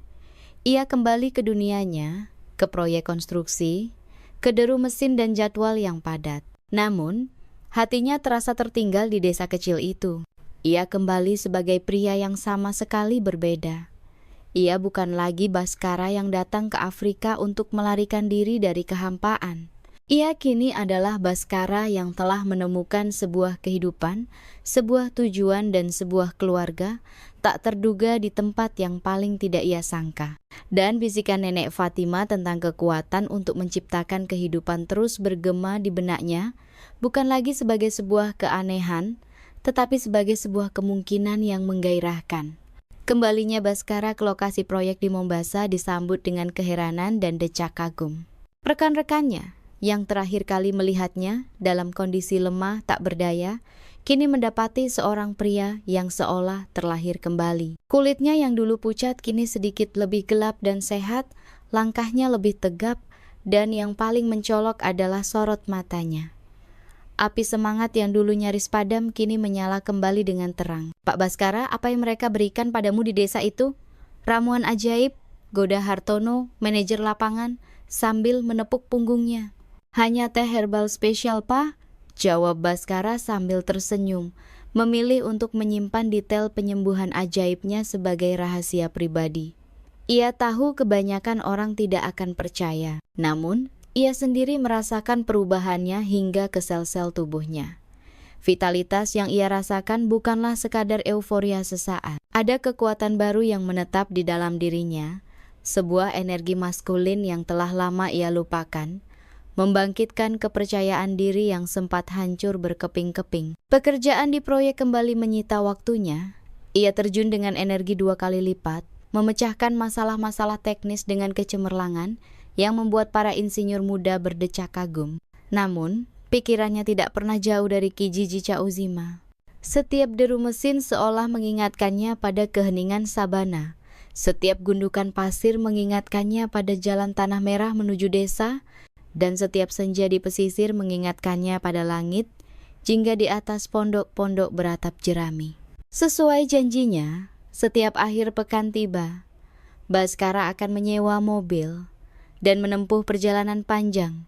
Ia kembali ke dunianya, ke proyek konstruksi, ke deru mesin dan jadwal yang padat. Namun, hatinya terasa tertinggal di desa kecil itu. Ia kembali sebagai pria yang sama sekali berbeda. Ia bukan lagi Baskara yang datang ke Afrika untuk melarikan diri dari kehampaan. Ia kini adalah Baskara yang telah menemukan sebuah kehidupan, sebuah tujuan dan sebuah keluarga tak terduga di tempat yang paling tidak ia sangka. Dan bisikan nenek Fatimah tentang kekuatan untuk menciptakan kehidupan terus bergema di benaknya, bukan lagi sebagai sebuah keanehan, tetapi sebagai sebuah kemungkinan yang menggairahkan. Kembalinya Baskara ke lokasi proyek di Mombasa disambut dengan keheranan dan decak kagum. Rekan-rekannya yang terakhir kali melihatnya dalam kondisi lemah tak berdaya, kini mendapati seorang pria yang seolah terlahir kembali. Kulitnya yang dulu pucat kini sedikit lebih gelap dan sehat, langkahnya lebih tegap, dan yang paling mencolok adalah sorot matanya. Api semangat yang dulu nyaris padam kini menyala kembali dengan terang. "Pak Baskara, apa yang mereka berikan padamu di desa itu?" "Ramuan ajaib," goda Hartono, manajer lapangan, sambil menepuk punggungnya. "Hanya teh herbal spesial, Pak," jawab Baskara sambil tersenyum, memilih untuk menyimpan detail penyembuhan ajaibnya sebagai rahasia pribadi. Ia tahu kebanyakan orang tidak akan percaya, namun ia sendiri merasakan perubahannya hingga ke sel-sel tubuhnya. Vitalitas yang ia rasakan bukanlah sekadar euforia sesaat. Ada kekuatan baru yang menetap di dalam dirinya, sebuah energi maskulin yang telah lama ia lupakan, membangkitkan kepercayaan diri yang sempat hancur berkeping-keping. Pekerjaan di proyek kembali menyita waktunya. Ia terjun dengan energi 2 kali lipat, memecahkan masalah-masalah teknis dengan kecemerlangan yang membuat para insinyur muda berdecak kagum. Namun, pikirannya tidak pernah jauh dari Kijiji Chaozima. Setiap deru mesin seolah mengingatkannya pada keheningan sabana. Setiap gundukan pasir mengingatkannya pada jalan tanah merah menuju desa, dan setiap senja di pesisir mengingatkannya pada langit, jingga di atas pondok-pondok beratap jerami. Sesuai janjinya, setiap akhir pekan tiba, Baskara akan menyewa mobil dan menempuh perjalanan panjang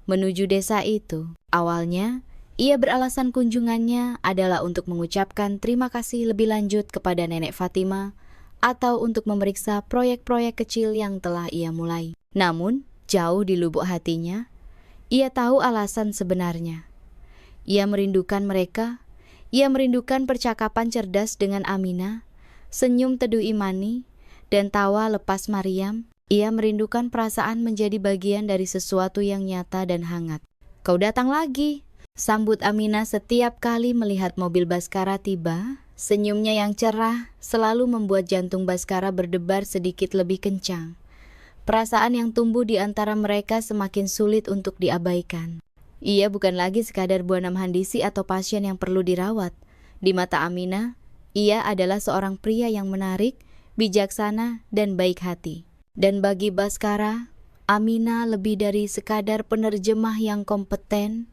menuju desa itu. Awalnya, ia beralasan kunjungannya adalah untuk mengucapkan terima kasih lebih lanjut kepada Nenek Fatima atau untuk memeriksa proyek-proyek kecil yang telah ia mulai. Namun, jauh di lubuk hatinya, ia tahu alasan sebenarnya. Ia merindukan mereka, ia merindukan percakapan cerdas dengan Aminah, senyum teduh Imani, dan tawa lepas Maryam. Ia merindukan perasaan menjadi bagian dari sesuatu yang nyata dan hangat. "Kau datang lagi," sambut Aminah setiap kali melihat mobil Baskara tiba. Senyumnya yang cerah selalu membuat jantung Baskara berdebar sedikit lebih kencang. Perasaan yang tumbuh di antara mereka semakin sulit untuk diabaikan. Ia bukan lagi sekadar buana mhandisi atau pasien yang perlu dirawat. Di mata Aminah, ia adalah seorang pria yang menarik, bijaksana, dan baik hati. Dan bagi Baskara, Aminah lebih dari sekadar penerjemah yang kompeten.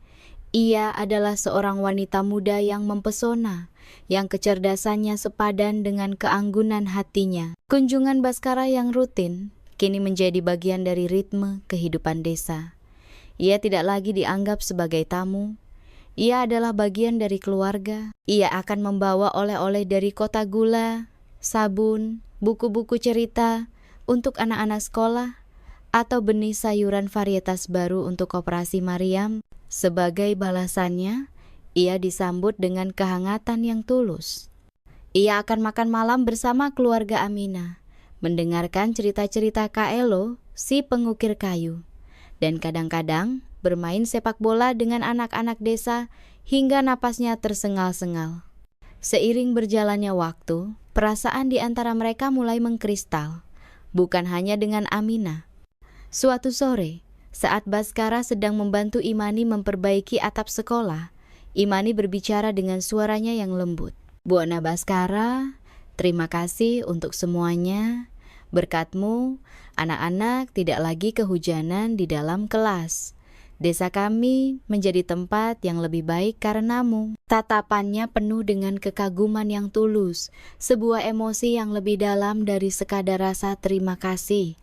Ia adalah seorang wanita muda yang mempesona, yang kecerdasannya sepadan dengan keanggunan hatinya. Kunjungan Baskara yang rutin kini menjadi bagian dari ritme kehidupan desa. Ia tidak lagi dianggap sebagai tamu. Ia adalah bagian dari keluarga. Ia akan membawa oleh-oleh dari kota gula, sabun, buku-buku cerita untuk anak-anak sekolah, atau benih sayuran varietas baru untuk koperasi Maryam. Sebagai balasannya, ia disambut dengan kehangatan yang tulus. Ia akan makan malam bersama keluarga Aminah, mendengarkan cerita-cerita Kak Elo, si pengukir kayu, dan kadang-kadang bermain sepak bola dengan anak-anak desa hingga napasnya tersengal-sengal. Seiring berjalannya waktu, perasaan di antara mereka mulai mengkristal, bukan hanya dengan Aminah. Suatu sore, saat Baskara sedang membantu Imani memperbaiki atap sekolah, Imani berbicara dengan suaranya yang lembut. "Buana Baskara, terima kasih untuk semuanya. Berkatmu, anak-anak tidak lagi kehujanan di dalam kelas. Desa kami menjadi tempat yang lebih baik karenamu." Tatapannya penuh dengan kekaguman yang tulus, sebuah emosi yang lebih dalam dari sekadar rasa terima kasih.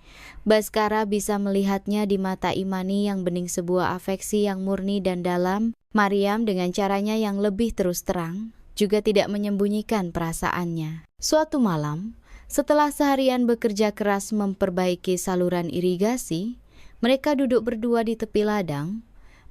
Baskara bisa melihatnya di mata Imani yang bening sebuah afeksi yang murni dan dalam. Maryam dengan caranya yang lebih terus terang juga tidak menyembunyikan perasaannya. Suatu malam, setelah seharian bekerja keras memperbaiki saluran irigasi, mereka duduk berdua di tepi ladang,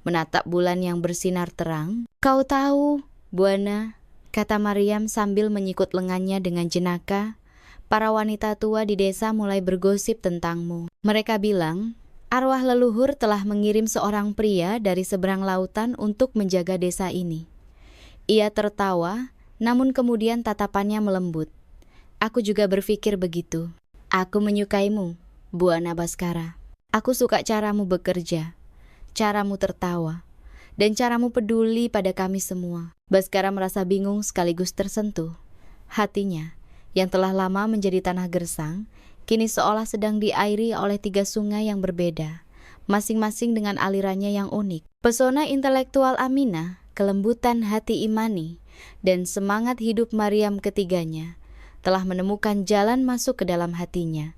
menatap bulan yang bersinar terang. "Kau tahu, Buana," kata Maryam sambil menyikut lengannya dengan jenaka, "para wanita tua di desa mulai bergosip tentangmu. Mereka bilang, arwah leluhur telah mengirim seorang pria dari seberang lautan untuk menjaga desa ini." Ia tertawa, namun kemudian tatapannya melembut. "Aku juga berpikir begitu. Aku menyukaimu, Buana Baskara. Aku suka caramu bekerja, caramu tertawa, dan caramu peduli pada kami semua." Baskara merasa bingung sekaligus tersentuh. Hatinya, yang telah lama menjadi tanah gersang, kini seolah sedang diairi oleh 3 sungai yang berbeda, masing-masing dengan alirannya yang unik. Pesona intelektual Aminah, kelembutan hati Imani, dan semangat hidup Maryam ketiganya telah menemukan jalan masuk ke dalam hatinya,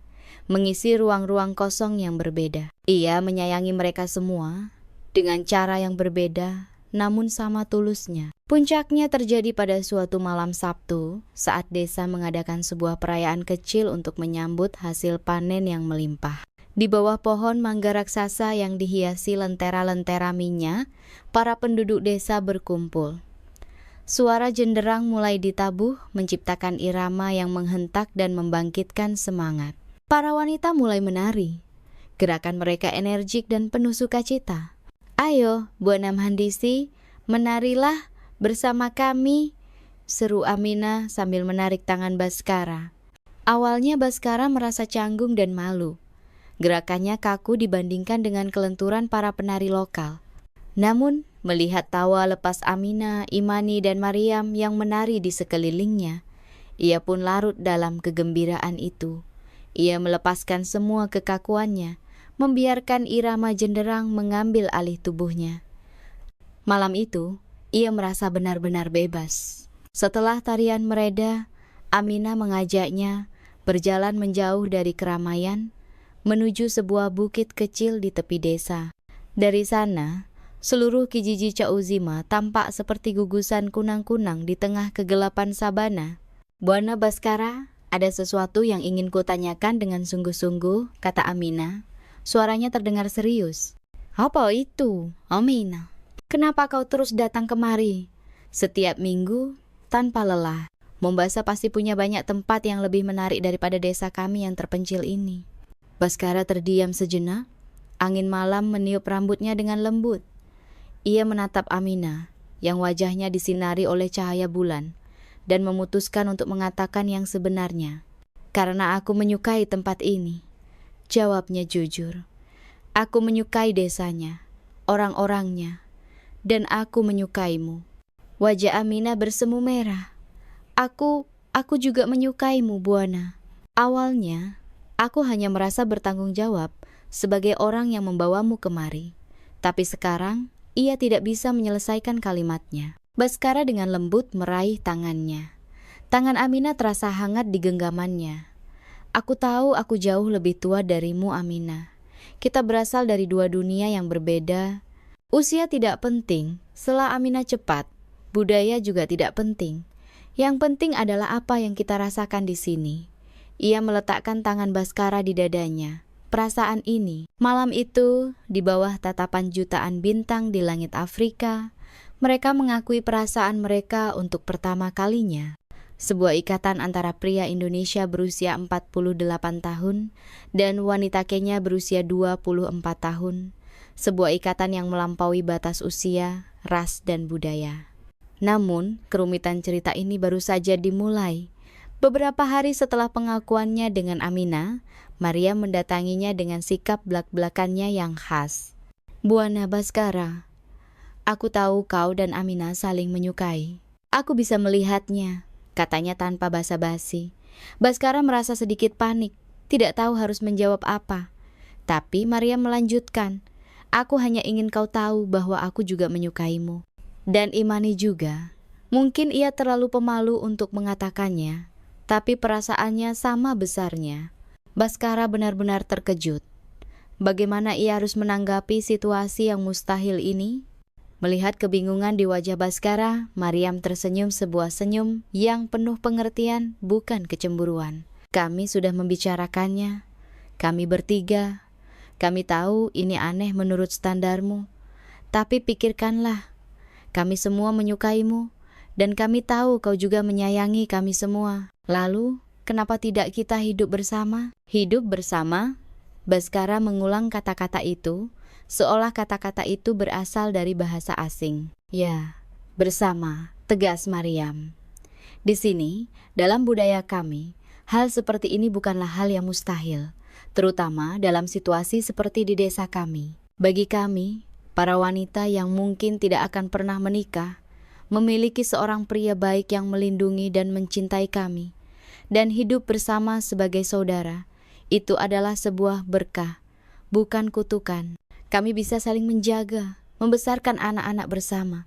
mengisi ruang-ruang kosong yang berbeda. Ia menyayangi mereka semua dengan cara yang berbeda, namun sama tulusnya. Puncaknya terjadi pada suatu malam Sabtu, saat desa mengadakan sebuah perayaan kecil untuk menyambut hasil panen yang melimpah. Di bawah pohon mangga raksasa yang dihiasi lentera-lentera minyak, para penduduk desa berkumpul. Suara jenderang mulai ditabuh, menciptakan irama yang menghentak dan membangkitkan semangat. Para wanita mulai menari. Gerakan mereka energik dan penuh sukacita. "Ayo, Buana Mhandisi, menarilah bersama kami," seru Aminah sambil menarik tangan Baskara. Awalnya Baskara merasa canggung dan malu. Gerakannya kaku dibandingkan dengan kelenturan para penari lokal. Namun, melihat tawa lepas Aminah, Imani, dan Maryam yang menari di sekelilingnya, ia pun larut dalam kegembiraan itu. Ia melepaskan semua kekakuannya, membiarkan irama jenderang mengambil alih tubuhnya. Malam itu, ia merasa benar-benar bebas. Setelah tarian mereda, Aminah mengajaknya berjalan menjauh dari keramaian, menuju sebuah bukit kecil di tepi desa. Dari sana, seluruh Kijiji Cauzima tampak seperti gugusan kunang-kunang di tengah kegelapan sabana. "Buana Baskara, ada sesuatu yang ingin kutanyakan dengan sungguh-sungguh," kata Aminah. Suaranya terdengar serius. "Apa itu, Aminah? Kenapa kau terus datang kemari setiap minggu tanpa lelah? Mombasa pasti punya banyak tempat yang lebih menarik daripada desa kami yang terpencil ini." Baskara terdiam sejenak. Angin malam meniup rambutnya dengan lembut. Ia menatap Aminah yang wajahnya disinari oleh cahaya bulan dan memutuskan untuk mengatakan yang sebenarnya. "Karena aku menyukai tempat ini," jawabnya jujur. "Aku menyukai desanya, orang-orangnya, dan aku menyukaimu." Wajah Aminah bersemu merah. Aku juga menyukaimu, Buana. Awalnya, aku hanya merasa bertanggung jawab sebagai orang yang membawamu kemari. Tapi sekarang, ia tidak bisa menyelesaikan kalimatnya. Baskara dengan lembut meraih tangannya. Tangan Aminah terasa hangat di genggamannya. "Aku tahu aku jauh lebih tua darimu, Aminah. Kita berasal dari dua dunia yang berbeda. Usia tidak penting, setelah Aminah cepat. Budaya juga tidak penting. Yang penting adalah apa yang kita rasakan di sini." Ia meletakkan tangan Baskara di dadanya. Perasaan ini, malam itu, di bawah tatapan jutaan bintang di langit Afrika, mereka mengakui perasaan mereka untuk pertama kalinya. Sebuah ikatan antara pria Indonesia berusia 48 tahun dan wanita Kenya berusia 24 tahun. Sebuah ikatan yang melampaui batas usia, ras, dan budaya. Namun, kerumitan cerita ini baru saja dimulai. Beberapa hari setelah pengakuannya dengan Aminah, Maryam mendatanginya dengan sikap belak-belakannya yang khas. "Buana Baskara, aku tahu kau dan Aminah saling menyukai. Aku bisa melihatnya," katanya tanpa basa-basi. Baskara merasa sedikit panik, tidak tahu harus menjawab apa. Tapi Maryam melanjutkan, "Aku hanya ingin kau tahu bahwa aku juga menyukaimu. Dan Imani juga. Mungkin ia terlalu pemalu untuk mengatakannya, tapi perasaannya sama besarnya." Baskara benar-benar terkejut. Bagaimana ia harus menanggapi situasi yang mustahil ini? Melihat kebingungan di wajah Baskara, Maryam tersenyum sebuah senyum yang penuh pengertian, bukan kecemburuan. "Kami sudah membicarakannya. Kami bertiga. Kami tahu ini aneh menurut standarmu. Tapi pikirkanlah, kami semua menyukaimu, dan kami tahu kau juga menyayangi kami semua. Lalu, kenapa tidak kita hidup bersama?" "Hidup bersama?" Baskara mengulang kata-kata itu, seolah kata-kata itu berasal dari bahasa asing. "Ya, bersama," tegas Maryam. "Di sini, dalam budaya kami, hal seperti ini bukanlah hal yang mustahil, terutama dalam situasi seperti di desa kami. Bagi kami, para wanita yang mungkin tidak akan pernah menikah, memiliki seorang pria baik yang melindungi dan mencintai kami, dan hidup bersama sebagai saudara, itu adalah sebuah berkah, bukan kutukan. Kami bisa saling menjaga, membesarkan anak-anak bersama.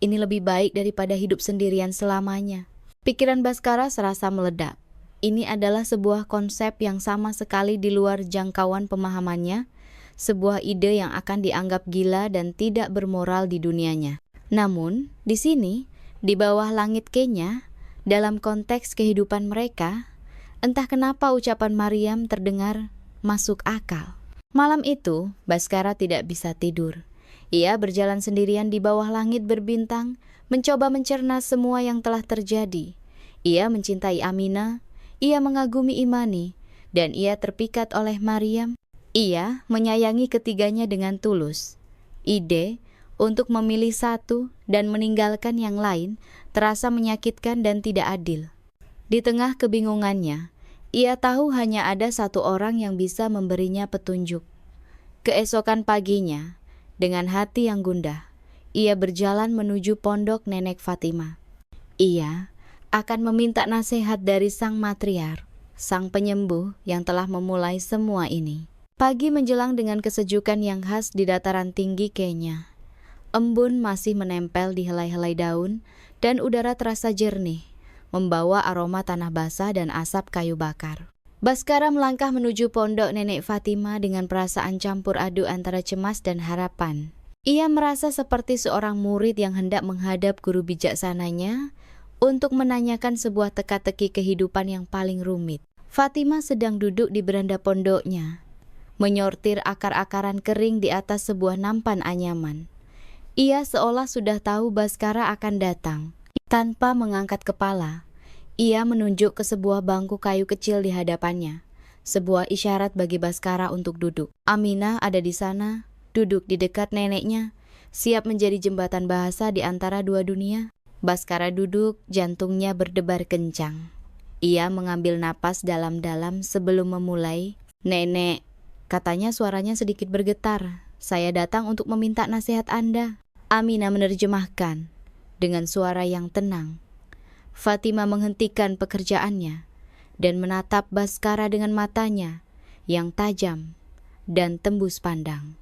Ini lebih baik daripada hidup sendirian selamanya." Pikiran Baskara serasa meledak. Ini adalah sebuah konsep yang sama sekali di luar jangkauan pemahamannya, sebuah ide yang akan dianggap gila dan tidak bermoral di dunianya. Namun, di sini, di bawah langit Kenya, dalam konteks kehidupan mereka, entah kenapa ucapan Maryam terdengar masuk akal. Malam itu, Baskara tidak bisa tidur. Ia berjalan sendirian di bawah langit berbintang, mencoba mencerna semua yang telah terjadi. Ia mencintai Aminah, ia mengagumi Imani, dan ia terpikat oleh Maryam. Ia menyayangi ketiganya dengan tulus. Ide untuk memilih satu dan meninggalkan yang lain terasa menyakitkan dan tidak adil. Di tengah kebingungannya, ia tahu hanya ada satu orang yang bisa memberinya petunjuk. Keesokan paginya, dengan hati yang gundah, ia berjalan menuju pondok Nenek Fatimah. Ia akan meminta nasihat dari sang matriark, sang penyembuh yang telah memulai semua ini. Pagi menjelang dengan kesejukan yang khas di dataran tinggi Kenya. Embun masih menempel di helai-helai daun dan udara terasa jernih, membawa aroma tanah basah dan asap kayu bakar. Baskara melangkah menuju pondok Nenek Fatimah dengan perasaan campur aduk antara cemas dan harapan. Ia merasa seperti seorang murid yang hendak menghadap guru bijaksananya untuk menanyakan sebuah teka-teki kehidupan yang paling rumit. Fatimah sedang duduk di beranda pondoknya, menyortir akar-akaran kering di atas sebuah nampan anyaman. Ia seolah sudah tahu Baskara akan datang. Tanpa mengangkat kepala, ia menunjuk ke sebuah bangku kayu kecil di hadapannya, sebuah isyarat bagi Baskara untuk duduk. Aminah ada di sana, duduk di dekat neneknya, siap menjadi jembatan bahasa di antara dua dunia. Baskara duduk, jantungnya berdebar kencang. Ia mengambil napas dalam-dalam sebelum memulai. "Nenek," katanya suaranya sedikit bergetar, "saya datang untuk meminta nasihat Anda." Aminah menerjemahkan dengan suara yang tenang. Fatimah menghentikan pekerjaannya dan menatap Baskara dengan matanya yang tajam dan tembus pandang.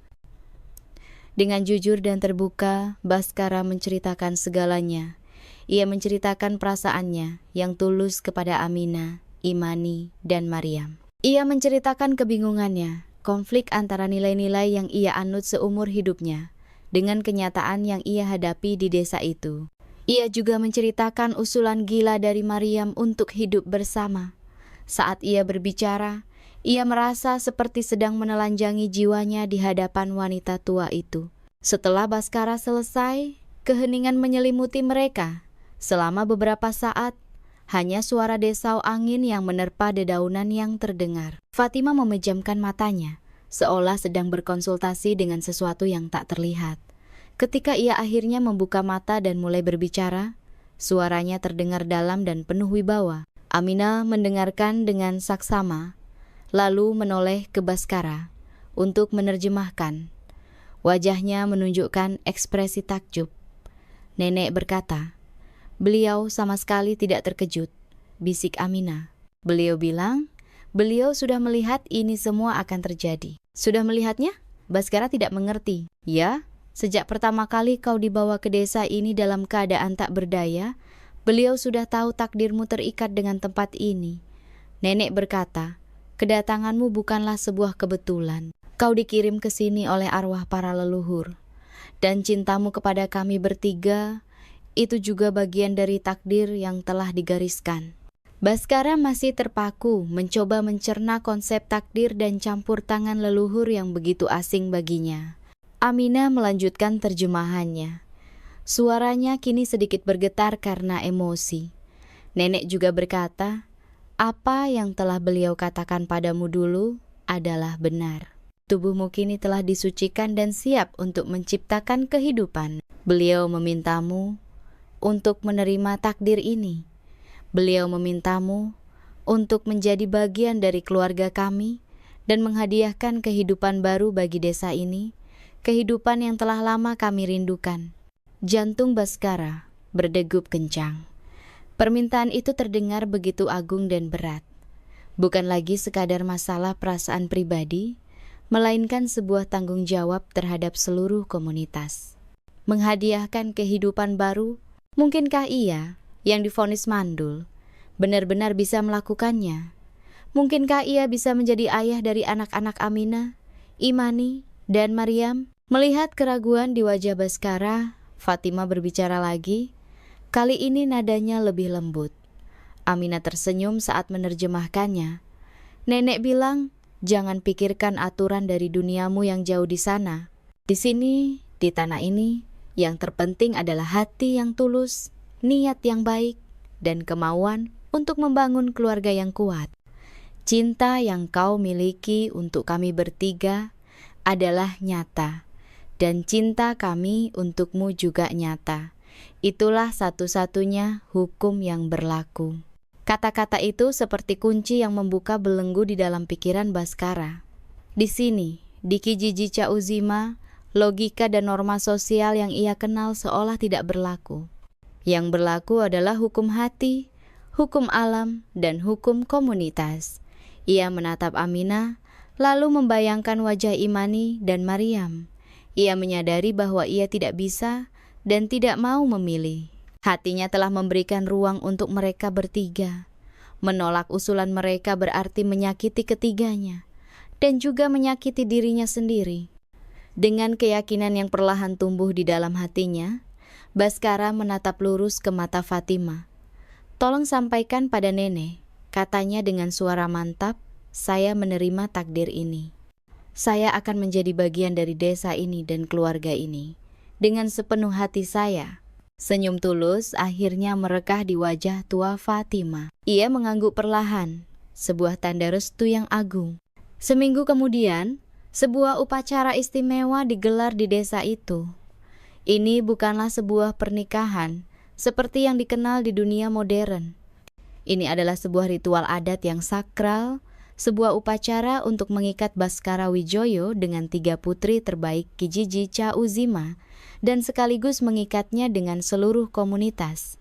Dengan jujur dan terbuka, Baskara menceritakan segalanya. Ia menceritakan perasaannya yang tulus kepada Aminah, Imani, dan Maryam. Ia menceritakan kebingungannya, konflik antara nilai-nilai yang ia anut seumur hidupnya dengan kenyataan yang ia hadapi di desa itu. Ia juga menceritakan usulan gila dari Maryam untuk hidup bersama. Saat ia berbicara, ia merasa seperti sedang menelanjangi jiwanya di hadapan wanita tua itu. Setelah Baskara selesai, keheningan menyelimuti mereka. Selama beberapa saat, hanya suara desau angin yang menerpa dedaunan yang terdengar. Fatimah memejamkan matanya, seolah sedang berkonsultasi dengan sesuatu yang tak terlihat. Ketika ia akhirnya membuka mata dan mulai berbicara, suaranya terdengar dalam dan penuh wibawa. Aminah mendengarkan dengan saksama, lalu menoleh ke Baskara untuk menerjemahkan. Wajahnya menunjukkan ekspresi takjub. Nenek berkata, "Beliau sama sekali tidak terkejut," bisik Aminah. Beliau bilang, beliau sudah melihat ini semua akan terjadi. "Sudah melihatnya?" Baskara tidak mengerti. "Ya, sejak pertama kali kau dibawa ke desa ini dalam keadaan tak berdaya, beliau sudah tahu takdirmu terikat dengan tempat ini." Nenek berkata, "Kedatanganmu bukanlah sebuah kebetulan. Kau dikirim ke sini oleh arwah para leluhur. Dan cintamu kepada kami bertiga, itu juga bagian dari takdir yang telah digariskan." Baskara masih terpaku mencoba mencerna konsep takdir dan campur tangan leluhur yang begitu asing baginya. Aminah melanjutkan terjemahannya. Suaranya kini sedikit bergetar karena emosi. Nenek juga berkata, "Apa yang telah beliau katakan padamu dulu adalah benar. Tubuhmu kini telah disucikan dan siap untuk menciptakan kehidupan. Beliau memintamu untuk menerima takdir ini. Beliau memintamu untuk menjadi bagian dari keluarga kami dan menghadiahkan kehidupan baru bagi desa ini, kehidupan yang telah lama kami rindukan." Jantung Baskara berdegup kencang. Permintaan itu terdengar begitu agung dan berat. Bukan lagi sekadar masalah perasaan pribadi, melainkan sebuah tanggung jawab terhadap seluruh komunitas. Menghadiahkan kehidupan baru, mungkinkah ia yang divonis mandul benar-benar bisa melakukannya? Mungkinkah ia bisa menjadi ayah dari anak-anak Aminah, Imani, dan Maryam? Melihat keraguan di wajah Baskara, Fatimah berbicara lagi. Kali ini nadanya lebih lembut. Aminah tersenyum saat menerjemahkannya. "Nenek bilang, jangan pikirkan aturan dari duniamu yang jauh di sana. Di sini, di tanah ini, Yang terpenting adalah hati yang tulus, niat yang baik, dan kemauan untuk membangun keluarga yang kuat. Cinta yang kau miliki untuk kami bertiga adalah nyata, dan cinta kami untukmu juga nyata. Itulah satu-satunya hukum yang berlaku. Kata-kata itu seperti kunci yang membuka belenggu di dalam pikiran Baskara. Di sini, di Kijiji Ca Uzima, logika dan norma sosial yang ia kenal seolah tidak berlaku. Yang berlaku adalah hukum hati, hukum alam, dan hukum komunitas. Ia menatap Aminah, lalu membayangkan wajah Imani dan Maryam. Ia menyadari bahwa ia tidak bisa dan tidak mau memilih. Hatinya telah memberikan ruang untuk mereka bertiga. Menolak usulan mereka berarti menyakiti ketiganya, dan juga menyakiti dirinya sendiri. Dengan keyakinan yang perlahan tumbuh di dalam hatinya, Baskara menatap lurus ke mata Fatimah. "Tolong sampaikan pada nenek," katanya dengan suara mantap, "saya menerima takdir ini. Saya akan menjadi bagian dari desa ini dan keluarga ini. Dengan sepenuh hati saya." Senyum tulus akhirnya merekah di wajah tua Fatimah. Ia mengangguk perlahan, sebuah tanda restu yang agung. Seminggu kemudian, sebuah upacara istimewa digelar di desa itu. Ini bukanlah sebuah pernikahan seperti yang dikenal di dunia modern. Ini adalah sebuah ritual adat yang sakral, sebuah upacara untuk mengikat Baskara Wijoyo dengan 3 putri terbaik Kijiji Ca Uzima, dan sekaligus mengikatnya dengan seluruh komunitas.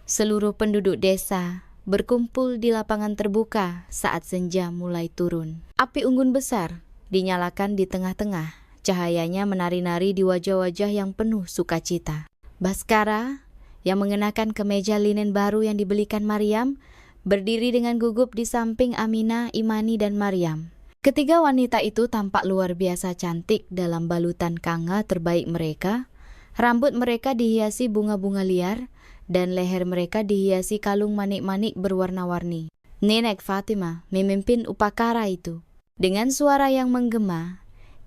Seluruh penduduk desa berkumpul di lapangan terbuka saat senja mulai turun. Api unggun besar dinyalakan di tengah-tengah, cahayanya menari-nari di wajah-wajah yang penuh sukacita. Baskara, yang mengenakan kemeja linen baru yang dibelikan Maryam, berdiri dengan gugup di samping Aminah, Imani, dan Maryam. Ketiga wanita itu tampak luar biasa cantik dalam balutan kanga terbaik mereka. Rambut mereka dihiasi bunga-bunga liar, dan leher mereka dihiasi kalung manik-manik berwarna-warni. Nenek Fatimah memimpin upacara itu. Dengan suara yang menggema,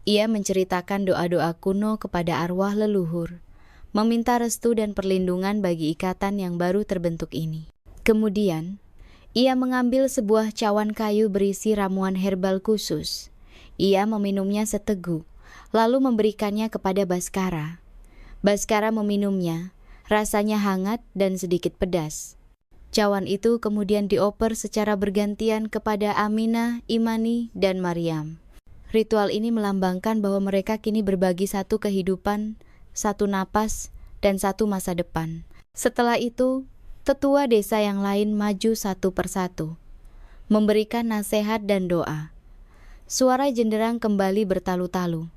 ia menceritakan doa-doa kuno kepada arwah leluhur, meminta restu dan perlindungan bagi ikatan yang baru terbentuk ini. Kemudian, ia mengambil sebuah cawan kayu berisi ramuan herbal khusus. Ia meminumnya seteguk, lalu memberikannya kepada Baskara. Baskara meminumnya, rasanya hangat dan sedikit pedas. Cawan itu kemudian dioper secara bergantian kepada Aminah, Imani, dan Maryam. Ritual ini melambangkan bahwa mereka kini berbagi satu kehidupan, satu napas, dan satu masa depan. Setelah itu, tetua desa yang lain maju satu persatu, memberikan nasihat dan doa. Suara jenderang kembali bertalu-talu,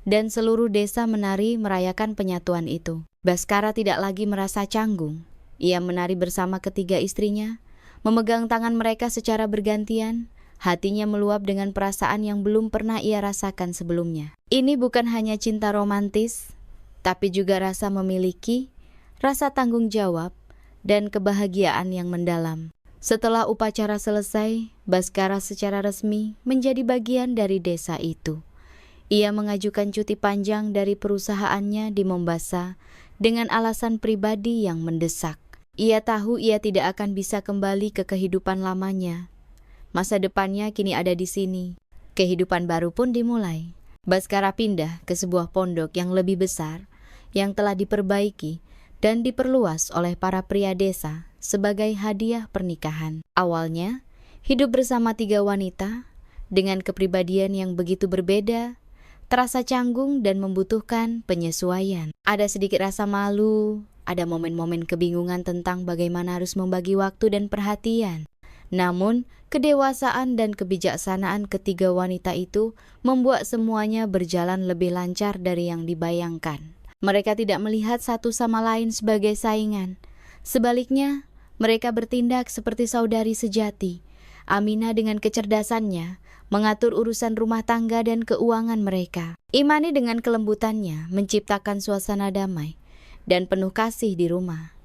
dan seluruh desa menari merayakan penyatuan itu. Baskara tidak lagi merasa canggung. Ia menari bersama ketiga istrinya, memegang tangan mereka secara bergantian. Hatinya meluap dengan perasaan yang belum pernah ia rasakan sebelumnya. Ini bukan hanya cinta romantis, tapi juga rasa memiliki, rasa tanggung jawab, dan kebahagiaan yang mendalam. Setelah upacara selesai, Baskara secara resmi menjadi bagian dari desa itu. Ia mengajukan cuti panjang dari perusahaannya di Mombasa dengan alasan pribadi yang mendesak. Ia tahu ia tidak akan bisa kembali ke kehidupan lamanya. Masa depannya kini ada di sini. Kehidupan baru pun dimulai. Baskara pindah ke sebuah pondok yang lebih besar, yang telah diperbaiki dan diperluas oleh para pria desa sebagai hadiah pernikahan. Awalnya, hidup bersama 3 wanita dengan kepribadian yang begitu berbeda, terasa canggung dan membutuhkan penyesuaian. Ada sedikit rasa malu, ada momen-momen kebingungan tentang bagaimana harus membagi waktu dan perhatian. Namun, kedewasaan dan kebijaksanaan ketiga wanita itu membuat semuanya berjalan lebih lancar dari yang dibayangkan. Mereka tidak melihat satu sama lain sebagai saingan. Sebaliknya, mereka bertindak seperti saudari sejati. Aminah dengan kecerdasannya mengatur urusan rumah tangga dan keuangan mereka. Imani dengan kelembutannya menciptakan suasana damai dan penuh kasih di rumah.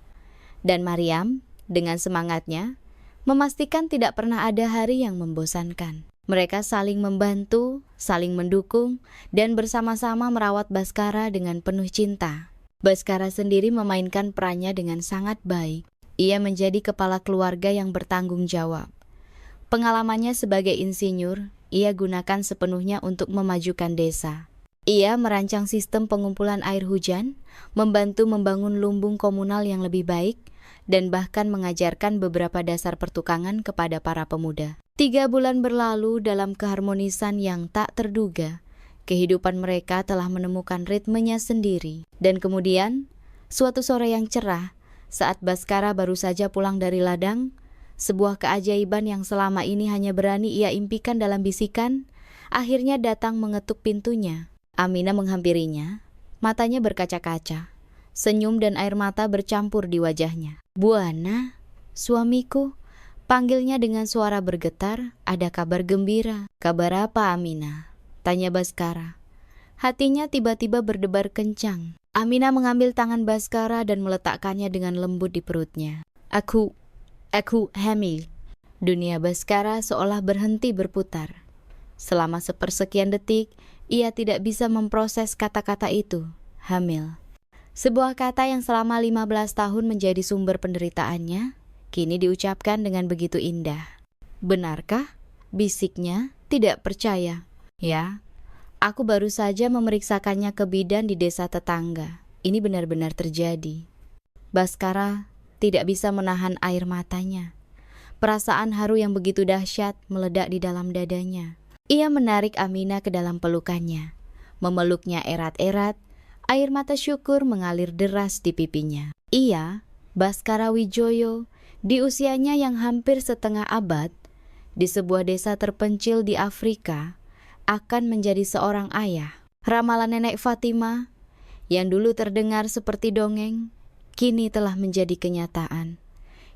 Dan Maryam dengan semangatnya memastikan tidak pernah ada hari yang membosankan. Mereka saling membantu, saling mendukung, dan bersama-sama merawat Baskara dengan penuh cinta. Baskara sendiri memainkan perannya dengan sangat baik. Ia menjadi kepala keluarga yang bertanggung jawab. Pengalamannya sebagai insinyur, ia gunakan sepenuhnya untuk memajukan desa. Ia merancang sistem pengumpulan air hujan, membantu membangun lumbung komunal yang lebih baik, dan bahkan mengajarkan beberapa dasar pertukangan kepada para pemuda. 3 bulan berlalu dalam keharmonisan yang tak terduga. Kehidupan mereka telah menemukan ritmenya sendiri. Dan kemudian, suatu sore yang cerah, saat Baskara baru saja pulang dari ladang, sebuah keajaiban yang selama ini hanya berani ia impikan dalam bisikan, akhirnya datang mengetuk pintunya. Aminah menghampirinya, matanya berkaca-kaca. Senyum dan air mata bercampur di wajahnya. "Buana, suamiku," panggilnya dengan suara bergetar. "Ada kabar gembira." "Kabar apa, Aminah?" tanya Baskara. Hatinya tiba-tiba berdebar kencang. Aminah mengambil tangan Baskara dan meletakkannya dengan lembut di perutnya. Aku hamil." Dunia Baskara seolah berhenti berputar. Selama sepersekian detik, ia tidak bisa memproses kata-kata itu, hamil. Sebuah kata yang selama 15 tahun menjadi sumber penderitaannya, kini diucapkan dengan begitu indah. "Benarkah?" bisiknya, tidak percaya. "Ya, aku baru saja memeriksakannya ke bidan di desa tetangga. Ini benar-benar terjadi." Baskara tidak bisa menahan air matanya. Perasaan haru yang begitu dahsyat meledak di dalam dadanya. Ia menarik Aminah ke dalam pelukannya, memeluknya erat-erat. Air mata syukur mengalir deras di pipinya. Ia, Baskara Wijoyo, di usianya yang hampir setengah abad, di sebuah desa terpencil di Afrika, akan menjadi seorang ayah. Ramalan nenek Fatima, yang dulu terdengar seperti dongeng, kini telah menjadi kenyataan.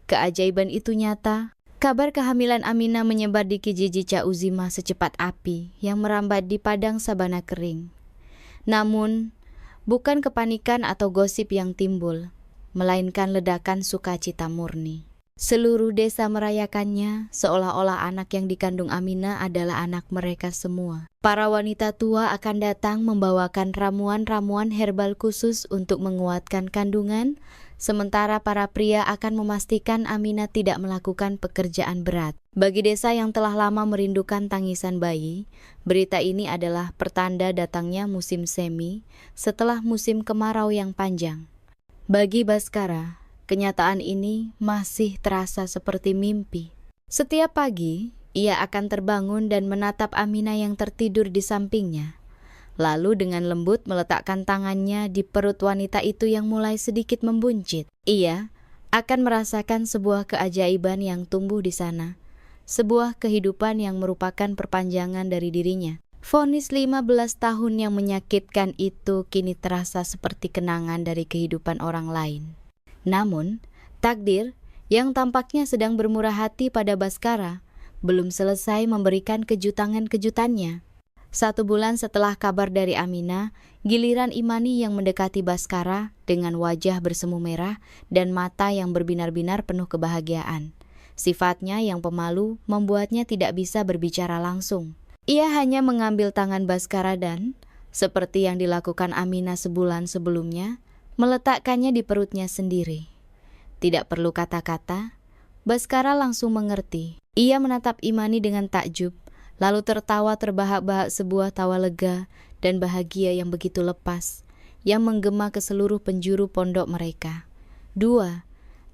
Keajaiban itu nyata. Kabar kehamilan Aminah menyebar di Kijiji Cauzima secepat api yang merambat di padang sabana kering. Namun, bukan kepanikan atau gosip yang timbul, melainkan ledakan sukacita murni. Seluruh desa merayakannya seolah-olah anak yang dikandung Aminah adalah anak mereka semua. Para wanita tua akan datang membawakan ramuan-ramuan herbal khusus untuk menguatkan kandungan, sementara para pria akan memastikan Aminah tidak melakukan pekerjaan berat. Bagi desa yang telah lama merindukan tangisan bayi, berita ini adalah pertanda datangnya musim semi setelah musim kemarau yang panjang. Bagi Baskara, kenyataan ini masih terasa seperti mimpi. Setiap pagi, ia akan terbangun dan menatap Aminah yang tertidur di sampingnya. Lalu dengan lembut meletakkan tangannya di perut wanita itu yang mulai sedikit membuncit. Ia akan merasakan sebuah keajaiban yang tumbuh di sana. Sebuah kehidupan yang merupakan perpanjangan dari dirinya. Vonis 15 tahun yang menyakitkan itu kini terasa seperti kenangan dari kehidupan orang lain. Namun, takdir yang tampaknya sedang bermurah hati pada Baskara belum selesai memberikan kejutan-kejutannya. 1 bulan setelah kabar dari Aminah, giliran Imani yang mendekati Baskara dengan wajah bersemu merah dan mata yang berbinar-binar penuh kebahagiaan. Sifatnya yang pemalu membuatnya tidak bisa berbicara langsung. Ia hanya mengambil tangan Baskara dan, seperti yang dilakukan Aminah sebulan sebelumnya, meletakkannya di perutnya sendiri. Tidak perlu kata-kata, Baskara langsung mengerti. Ia menatap Imani dengan takjub, lalu tertawa terbahak-bahak sebuah tawa lega dan bahagia yang begitu lepas, yang menggema ke seluruh penjuru pondok mereka.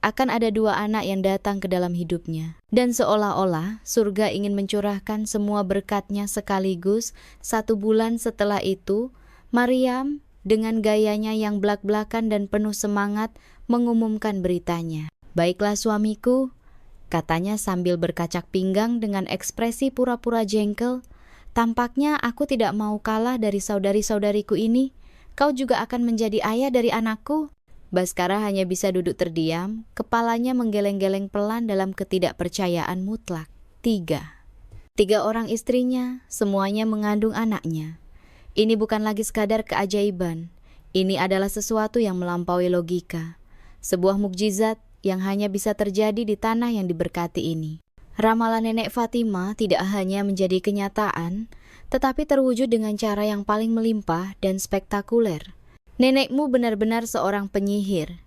Akan ada 2 anak yang datang ke dalam hidupnya. Dan seolah-olah surga ingin mencurahkan semua berkatnya sekaligus. 1 bulan setelah itu, Maryam dengan gayanya yang blak-blakan dan penuh semangat mengumumkan beritanya. "Baiklah suamiku," katanya sambil berkacak pinggang dengan ekspresi pura-pura jengkel. "Tampaknya aku tidak mau kalah dari saudari-saudariku ini. Kau juga akan menjadi ayah dari anakku." Baskara hanya bisa duduk terdiam, kepalanya menggeleng-geleng pelan dalam ketidakpercayaan mutlak. 3 orang istrinya, semuanya mengandung anaknya. Ini bukan lagi sekadar keajaiban. Ini adalah sesuatu yang melampaui logika. Sebuah mukjizat yang hanya bisa terjadi di tanah yang diberkati ini. Ramalan nenek Fatima tidak hanya menjadi kenyataan, tetapi terwujud dengan cara yang paling melimpah dan spektakuler. Nenekmu benar-benar seorang penyihir,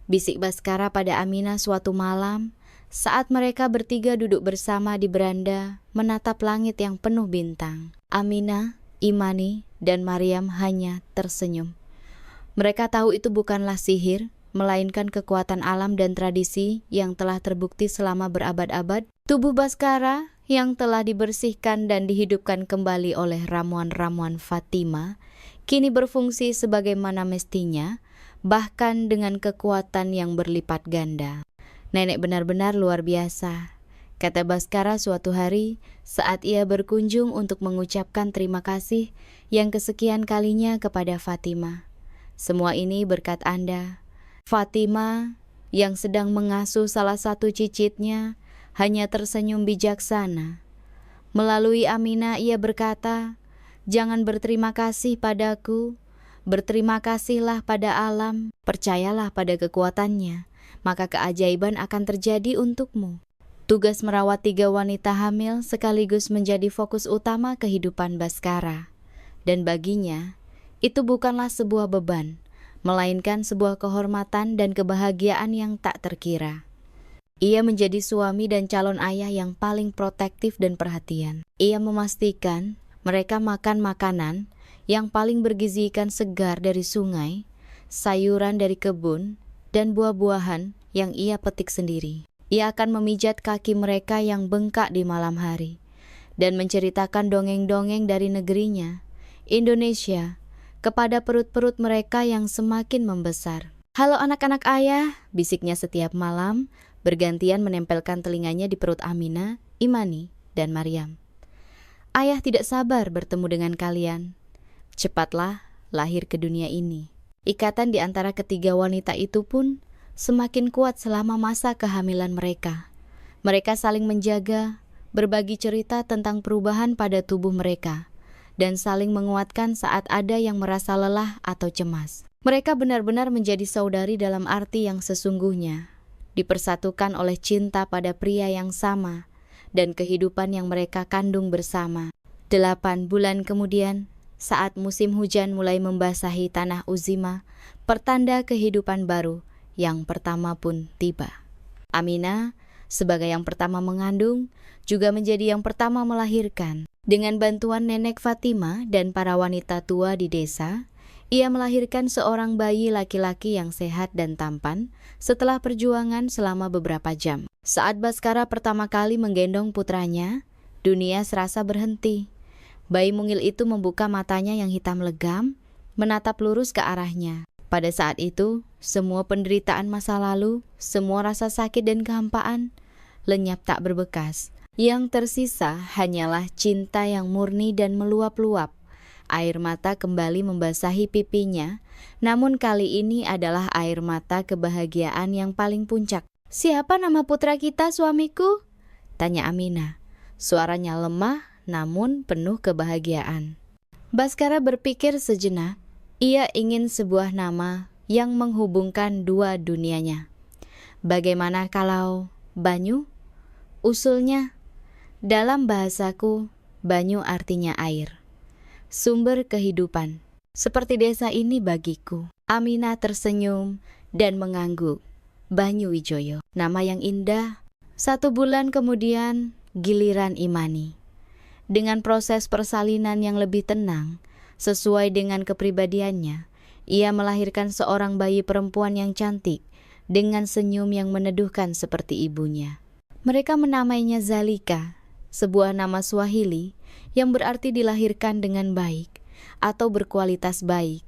bisik Baskara pada Aminah suatu malam saat mereka bertiga duduk bersama di beranda menatap langit yang penuh bintang. Aminah, Imani, dan Maryam hanya tersenyum. Mereka tahu itu bukanlah sihir, melainkan kekuatan alam dan tradisi yang telah terbukti selama berabad-abad. Tubuh Baskara yang telah dibersihkan dan dihidupkan kembali oleh ramuan-ramuan Fatima kini berfungsi sebagaimana mestinya, bahkan dengan kekuatan yang berlipat ganda. Nenek benar-benar luar biasa, kata Baskara suatu hari saat ia berkunjung untuk mengucapkan terima kasih yang kesekian kalinya kepada Fatima. Semua ini berkat Anda. Fatima yang sedang mengasuh salah satu cicitnya hanya tersenyum bijaksana. Melalui Aminah ia berkata, "Jangan berterima kasih padaku, berterima kasihlah pada alam, percayalah pada kekuatannya, maka keajaiban akan terjadi untukmu." Tugas merawat 3 wanita hamil sekaligus menjadi fokus utama kehidupan Baskara. Dan baginya, itu bukanlah sebuah beban, melainkan sebuah kehormatan dan kebahagiaan yang tak terkira. Ia menjadi suami dan calon ayah yang paling protektif dan perhatian. Ia memastikan mereka makan makanan yang paling bergizi ikan segar dari sungai, sayuran dari kebun, dan buah-buahan yang ia petik sendiri. Ia akan memijat kaki mereka yang bengkak di malam hari, dan menceritakan dongeng-dongeng dari negerinya, Indonesia, kepada perut-perut mereka yang semakin membesar. "Halo anak-anak ayah," bisiknya setiap malam, bergantian menempelkan telinganya di perut Aminah, Imani, dan Maryam. "Ayah tidak sabar bertemu dengan kalian. Cepatlah lahir ke dunia ini." Ikatan di antara ketiga wanita itu pun semakin kuat selama masa kehamilan mereka. Mereka saling menjaga, berbagi cerita tentang perubahan pada tubuh mereka, dan saling menguatkan saat ada yang merasa lelah atau cemas. Mereka benar-benar menjadi saudari dalam arti yang sesungguhnya, dipersatukan oleh cinta pada pria yang sama, dan kehidupan yang mereka kandung bersama. 8 bulan kemudian, saat musim hujan mulai membasahi tanah Uzima, pertanda kehidupan baru yang pertama pun tiba. Aminah, sebagai yang pertama mengandung, juga menjadi yang pertama melahirkan. Dengan bantuan nenek Fatima dan para wanita tua di desa, ia melahirkan seorang bayi laki-laki yang sehat dan tampan setelah perjuangan selama beberapa jam. Saat Baskara pertama kali menggendong putranya, dunia serasa berhenti. Bayi mungil itu membuka matanya yang hitam legam, menatap lurus ke arahnya. Pada saat itu, semua penderitaan masa lalu, semua rasa sakit dan kehampaan, lenyap tak berbekas. Yang tersisa hanyalah cinta yang murni dan meluap-luap. Air mata kembali membasahi pipinya, namun kali ini adalah air mata kebahagiaan yang paling puncak. "Siapa nama putra kita, suamiku?" tanya Aminah. Suaranya lemah namun penuh kebahagiaan. Baskara berpikir sejenak. Ia ingin sebuah nama yang menghubungkan dua dunianya. Bagaimana kalau Banyu? Usulnya, dalam bahasaku, Banyu artinya air, sumber kehidupan. Seperti desa ini bagiku. Aminah tersenyum dan mengangguk. Banyu Wijoyo, nama yang indah. 1 bulan kemudian, giliran Imani. Dengan proses persalinan yang lebih tenang, sesuai dengan kepribadiannya, ia melahirkan seorang bayi perempuan yang cantik, dengan senyum yang meneduhkan seperti ibunya. Mereka menamainya Zalika, sebuah nama Swahili yang berarti dilahirkan dengan baik atau berkualitas baik.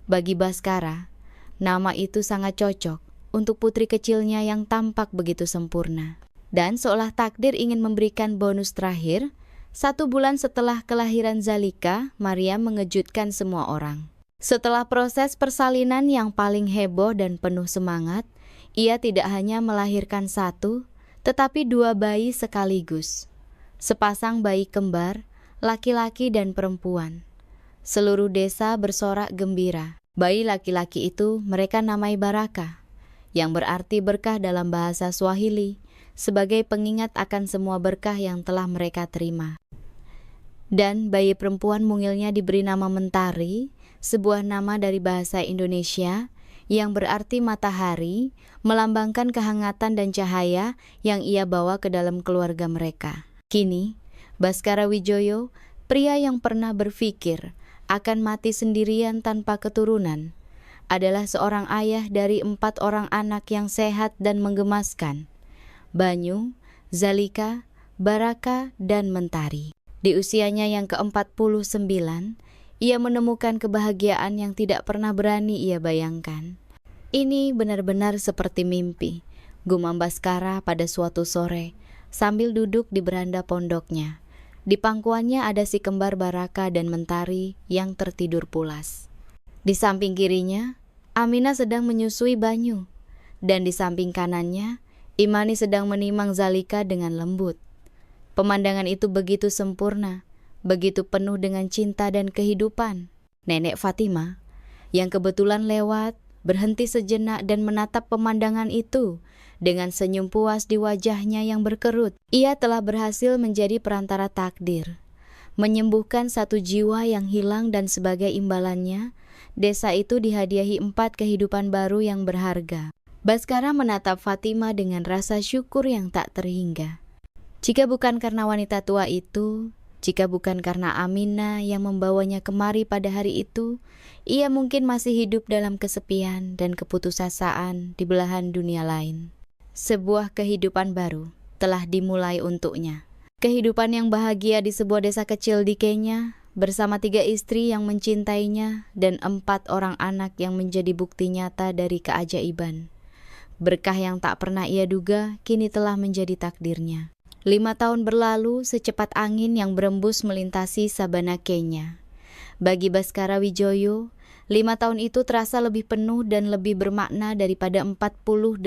Bagi Baskara, nama itu sangat cocok untuk putri kecilnya yang tampak begitu sempurna. Dan seolah takdir ingin memberikan bonus terakhir, 1 bulan setelah kelahiran Zalika, Maryam mengejutkan semua orang. Setelah proses persalinan yang paling heboh dan penuh semangat, ia tidak hanya melahirkan 1, tetapi 2 bayi sekaligus. Sepasang bayi kembar, laki-laki dan perempuan. Seluruh desa bersorak gembira. Bayi laki-laki itu mereka namai Baraka, yang berarti berkah dalam bahasa Swahili, sebagai pengingat akan semua berkah yang telah mereka terima. Dan bayi perempuan mungilnya diberi nama Mentari, sebuah nama dari bahasa Indonesia yang berarti matahari, melambangkan kehangatan dan cahaya yang ia bawa ke dalam keluarga mereka. Kini, Baskara Wijoyo, pria yang pernah berpikir akan mati sendirian tanpa keturunan, adalah seorang ayah dari 4 orang anak yang sehat dan menggemaskan, Banyu, Zalika, Baraka, dan Mentari. Di usianya yang ke-49, ia menemukan kebahagiaan yang tidak pernah berani ia bayangkan. Ini benar-benar seperti mimpi, gumam Baskara pada suatu sore, sambil duduk di beranda pondoknya. Di pangkuannya ada si kembar Baraka dan Mentari yang tertidur pulas. Di samping kirinya, Aminah sedang menyusui Banyu, dan di samping kanannya, Imani sedang menimang Zalika dengan lembut. Pemandangan itu begitu sempurna, begitu penuh dengan cinta dan kehidupan. Nenek Fatima, yang kebetulan lewat, berhenti sejenak dan menatap pemandangan itu dengan senyum puas di wajahnya yang berkerut. Ia telah berhasil menjadi perantara takdir, menyembuhkan satu jiwa yang hilang, dan sebagai imbalannya, desa itu dihadiahi 4 kehidupan baru yang berharga. Baskara menatap Fatima dengan rasa syukur yang tak terhingga. Jika bukan karena wanita tua itu, jika bukan karena Aminah yang membawanya kemari pada hari itu, ia mungkin masih hidup dalam kesepian dan keputusasaan di belahan dunia lain. Sebuah kehidupan baru telah dimulai untuknya. Kehidupan yang bahagia di sebuah desa kecil di Kenya, bersama 3 istri yang mencintainya dan 4 orang anak yang menjadi bukti nyata dari keajaiban. Berkah yang tak pernah ia duga kini telah menjadi takdirnya. 5 tahun berlalu secepat angin yang berembus melintasi sabana Kenya. Bagi Baskara Wijoyo, 5 tahun itu terasa lebih penuh dan lebih bermakna daripada 48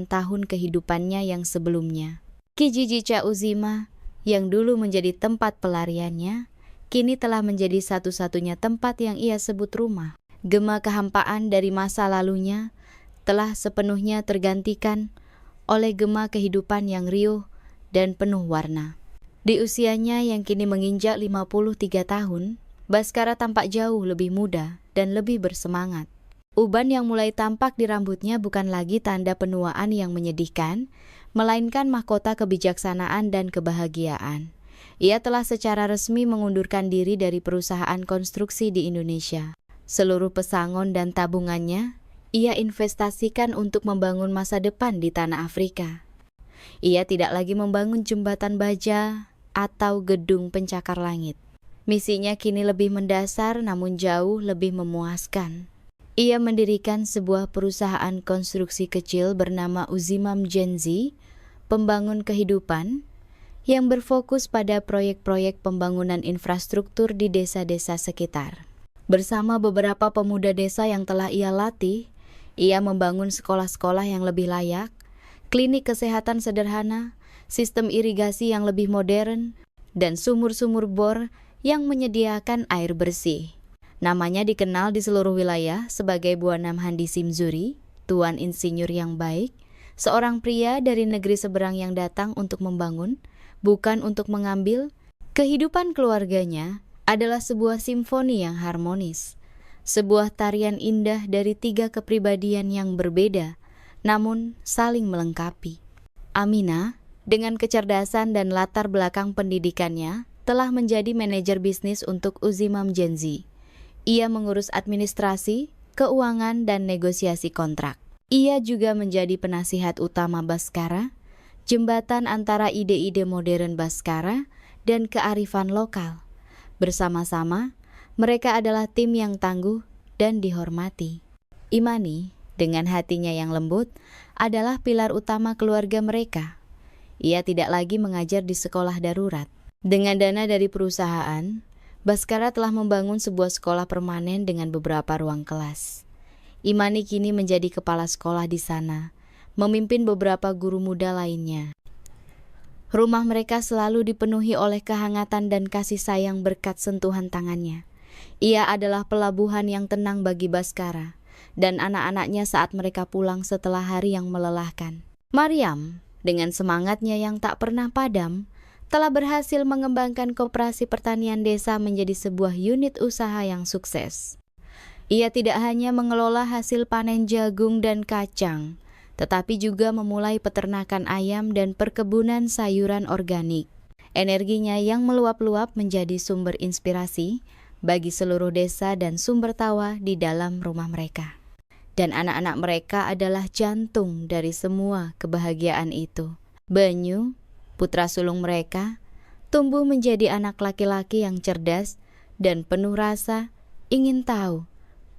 tahun kehidupannya yang sebelumnya. Kijiji Cha Uzima, yang dulu menjadi tempat pelariannya, kini telah menjadi satu-satunya tempat yang ia sebut rumah. Gema kehampaan dari masa lalunya telah sepenuhnya tergantikan oleh gema kehidupan yang riuh dan penuh warna. Di usianya yang kini menginjak 53 tahun, Baskara tampak jauh lebih muda dan lebih bersemangat. Uban yang mulai tampak di rambutnya bukan lagi tanda penuaan yang menyedihkan, melainkan mahkota kebijaksanaan dan kebahagiaan. Ia telah secara resmi mengundurkan diri dari perusahaan konstruksi di Indonesia. Seluruh pesangon dan tabungannya, ia investasikan untuk membangun masa depan di tanah Afrika. Ia tidak lagi membangun jembatan baja atau gedung pencakar langit. Misinya kini lebih mendasar namun jauh lebih memuaskan. Ia mendirikan sebuah perusahaan konstruksi kecil bernama Uzimam Genzi, pembangun kehidupan, yang berfokus pada proyek-proyek pembangunan infrastruktur di desa-desa sekitar. Bersama beberapa pemuda desa yang telah ia latih, ia membangun sekolah-sekolah yang lebih layak, klinik kesehatan sederhana, sistem irigasi yang lebih modern, dan sumur-sumur bor yang menyediakan air bersih. Namanya dikenal di seluruh wilayah sebagai Buanam Handi Simzuri, Tuan Insinyur yang baik, seorang pria dari negeri seberang yang datang untuk membangun, bukan untuk mengambil. Kehidupan keluarganya adalah sebuah simfoni yang harmonis, sebuah tarian indah dari 3 kepribadian yang berbeda, namun saling melengkapi. Aminah, dengan kecerdasan dan latar belakang pendidikannya, telah menjadi manajer bisnis untuk Uzimam Genzi. Ia mengurus administrasi, keuangan, dan negosiasi kontrak. Ia juga menjadi penasihat utama Baskara, jembatan antara ide-ide modern Baskara dan kearifan lokal. Bersama-sama, mereka adalah tim yang tangguh dan dihormati. Imani, dengan hatinya yang lembut, adalah pilar utama keluarga mereka. Ia tidak lagi mengajar di sekolah darurat. Dengan dana dari perusahaan, Baskara telah membangun sebuah sekolah permanen dengan beberapa ruang kelas. Imani kini menjadi kepala sekolah di sana, memimpin beberapa guru muda lainnya. Rumah mereka selalu dipenuhi oleh kehangatan dan kasih sayang berkat sentuhan tangannya. Ia adalah pelabuhan yang tenang bagi Baskara dan anak-anaknya saat mereka pulang setelah hari yang melelahkan. Maryam, dengan semangatnya yang tak pernah padam, telah berhasil mengembangkan koperasi pertanian desa menjadi sebuah unit usaha yang sukses. Ia tidak hanya mengelola hasil panen jagung dan kacang, tetapi juga memulai peternakan ayam dan perkebunan sayuran organik. Energinya yang meluap-luap menjadi sumber inspirasi bagi seluruh desa dan sumber tawa di dalam rumah mereka. Dan anak-anak mereka adalah jantung dari semua kebahagiaan itu. Banyu, putra sulung mereka, tumbuh menjadi anak laki-laki yang cerdas dan penuh rasa ingin tahu,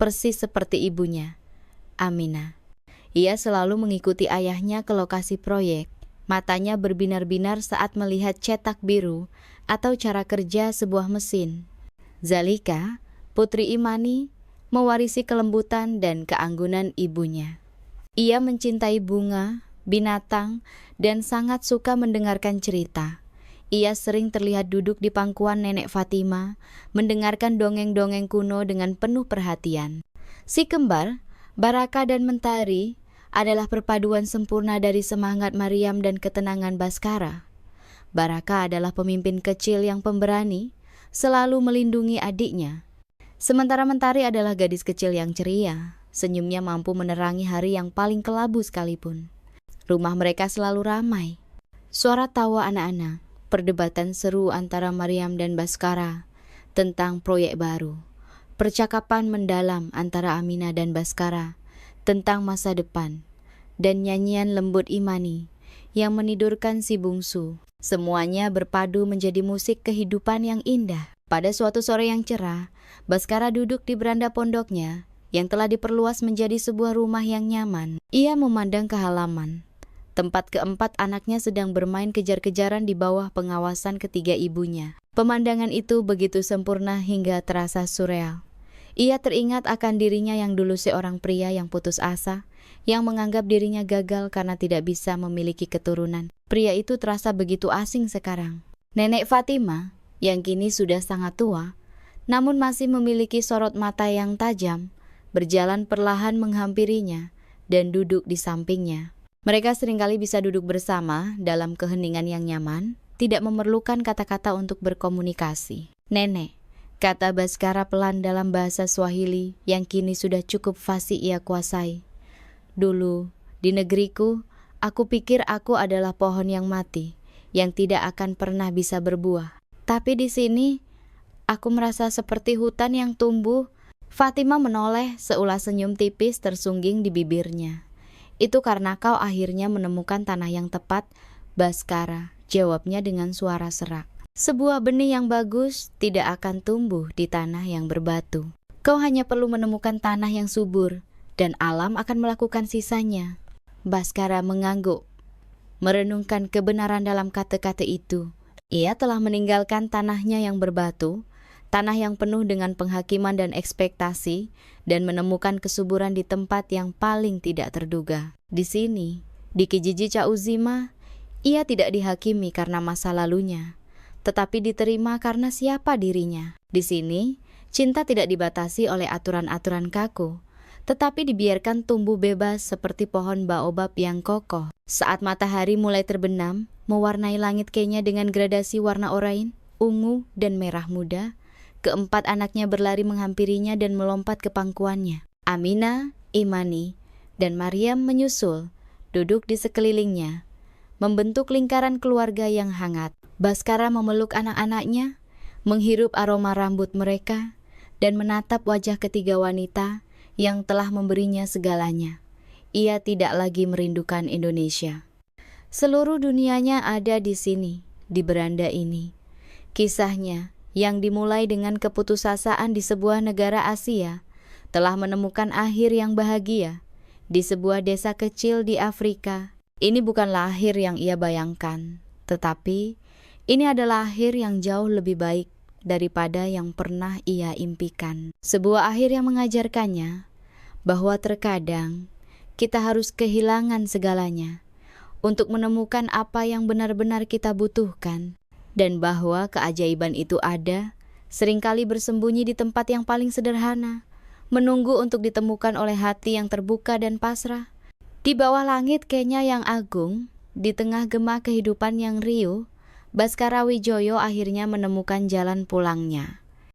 persis seperti ibunya, Amina. Ia selalu mengikuti ayahnya ke lokasi proyek. Matanya berbinar-binar saat melihat cetak biru atau cara kerja sebuah mesin. Zalika, putri Imani, mewarisi kelembutan dan keanggunan ibunya. Ia mencintai bunga, binatang, dan sangat suka mendengarkan cerita. Ia sering terlihat duduk di pangkuan nenek Fatima, mendengarkan dongeng-dongeng kuno dengan penuh perhatian. Si kembar, Baraka dan Mentari, adalah perpaduan sempurna dari semangat Maryam dan ketenangan Baskara. Baraka adalah pemimpin kecil yang pemberani, selalu melindungi adiknya. Sementara Mentari adalah gadis kecil yang ceria, senyumnya mampu menerangi hari yang paling kelabu sekalipun. Rumah mereka selalu ramai. Suara tawa anak-anak, perdebatan seru antara Maryam dan Baskara tentang proyek baru. Percakapan mendalam antara Aminah dan Baskara tentang masa depan, dan nyanyian lembut Imani yang menidurkan si bungsu. Semuanya berpadu menjadi musik kehidupan yang indah. Pada suatu sore yang cerah, Baskara duduk di beranda pondoknya yang telah diperluas menjadi sebuah rumah yang nyaman. Ia memandang ke halaman. Tempat keempat anaknya sedang bermain kejar-kejaran di bawah pengawasan ketiga ibunya. Pemandangan itu begitu sempurna hingga terasa surreal. Ia teringat akan dirinya yang dulu seorang pria yang putus asa, yang menganggap dirinya gagal karena tidak bisa memiliki keturunan. Pria itu terasa begitu asing sekarang. Nenek Fatima, yang kini sudah sangat tua, namun masih memiliki sorot mata yang tajam, berjalan perlahan menghampirinya dan duduk di sampingnya. Mereka seringkali bisa duduk bersama dalam keheningan yang nyaman, tidak memerlukan kata-kata untuk berkomunikasi. Nenek, kata Baskara pelan dalam bahasa Swahili yang kini sudah cukup fasih ia kuasai. Dulu, di negeriku, aku pikir aku adalah pohon yang mati, yang tidak akan pernah bisa berbuah. Tapi di sini, aku merasa seperti hutan yang tumbuh. Fatima menoleh seulas senyum tipis tersungging di bibirnya. Itu karena kau akhirnya menemukan tanah yang tepat, Baskara, jawabnya dengan suara serak. Sebuah benih yang bagus tidak akan tumbuh di tanah yang berbatu. Kau hanya perlu menemukan tanah yang subur, dan alam akan melakukan sisanya. Baskara mengangguk, merenungkan kebenaran dalam kata-kata itu. Ia telah meninggalkan tanahnya yang berbatu, tanah yang penuh dengan penghakiman dan ekspektasi, dan menemukan kesuburan di tempat yang paling tidak terduga. Di sini, di Kijiji Cauzima, ia tidak dihakimi karena masa lalunya, tetapi diterima karena siapa dirinya. Di sini, cinta tidak dibatasi oleh aturan-aturan kaku, tetapi dibiarkan tumbuh bebas seperti pohon baobab yang kokoh. Saat matahari mulai terbenam, mewarnai langit Kenya dengan gradasi warna oranye, ungu, dan merah muda, keempat anaknya berlari menghampirinya dan melompat ke pangkuannya. Amina, Imani, dan Maryam menyusul, duduk di sekelilingnya, membentuk lingkaran keluarga yang hangat. Baskara memeluk anak-anaknya, menghirup aroma rambut mereka, dan menatap wajah ketiga wanita yang telah memberinya segalanya. Ia tidak lagi merindukan Indonesia. Seluruh dunianya ada di sini, di beranda ini. Kisahnya, yang dimulai dengan keputusasaan di sebuah negara Asia, telah menemukan akhir yang bahagia di sebuah desa kecil di Afrika. Ini bukanlah akhir yang ia bayangkan, tetapi ini adalah akhir yang jauh lebih baik daripada yang pernah ia impikan. Sebuah akhir yang mengajarkannya bahwa terkadang kita harus kehilangan segalanya untuk menemukan apa yang benar-benar kita butuhkan, dan bahwa keajaiban itu ada, seringkali bersembunyi di tempat yang paling sederhana, menunggu untuk ditemukan oleh hati yang terbuka dan pasrah. Di bawah langit Kenya yang agung, di tengah gema kehidupan yang riuh, Baskara Wijoyo akhirnya menemukan jalan pulangnya.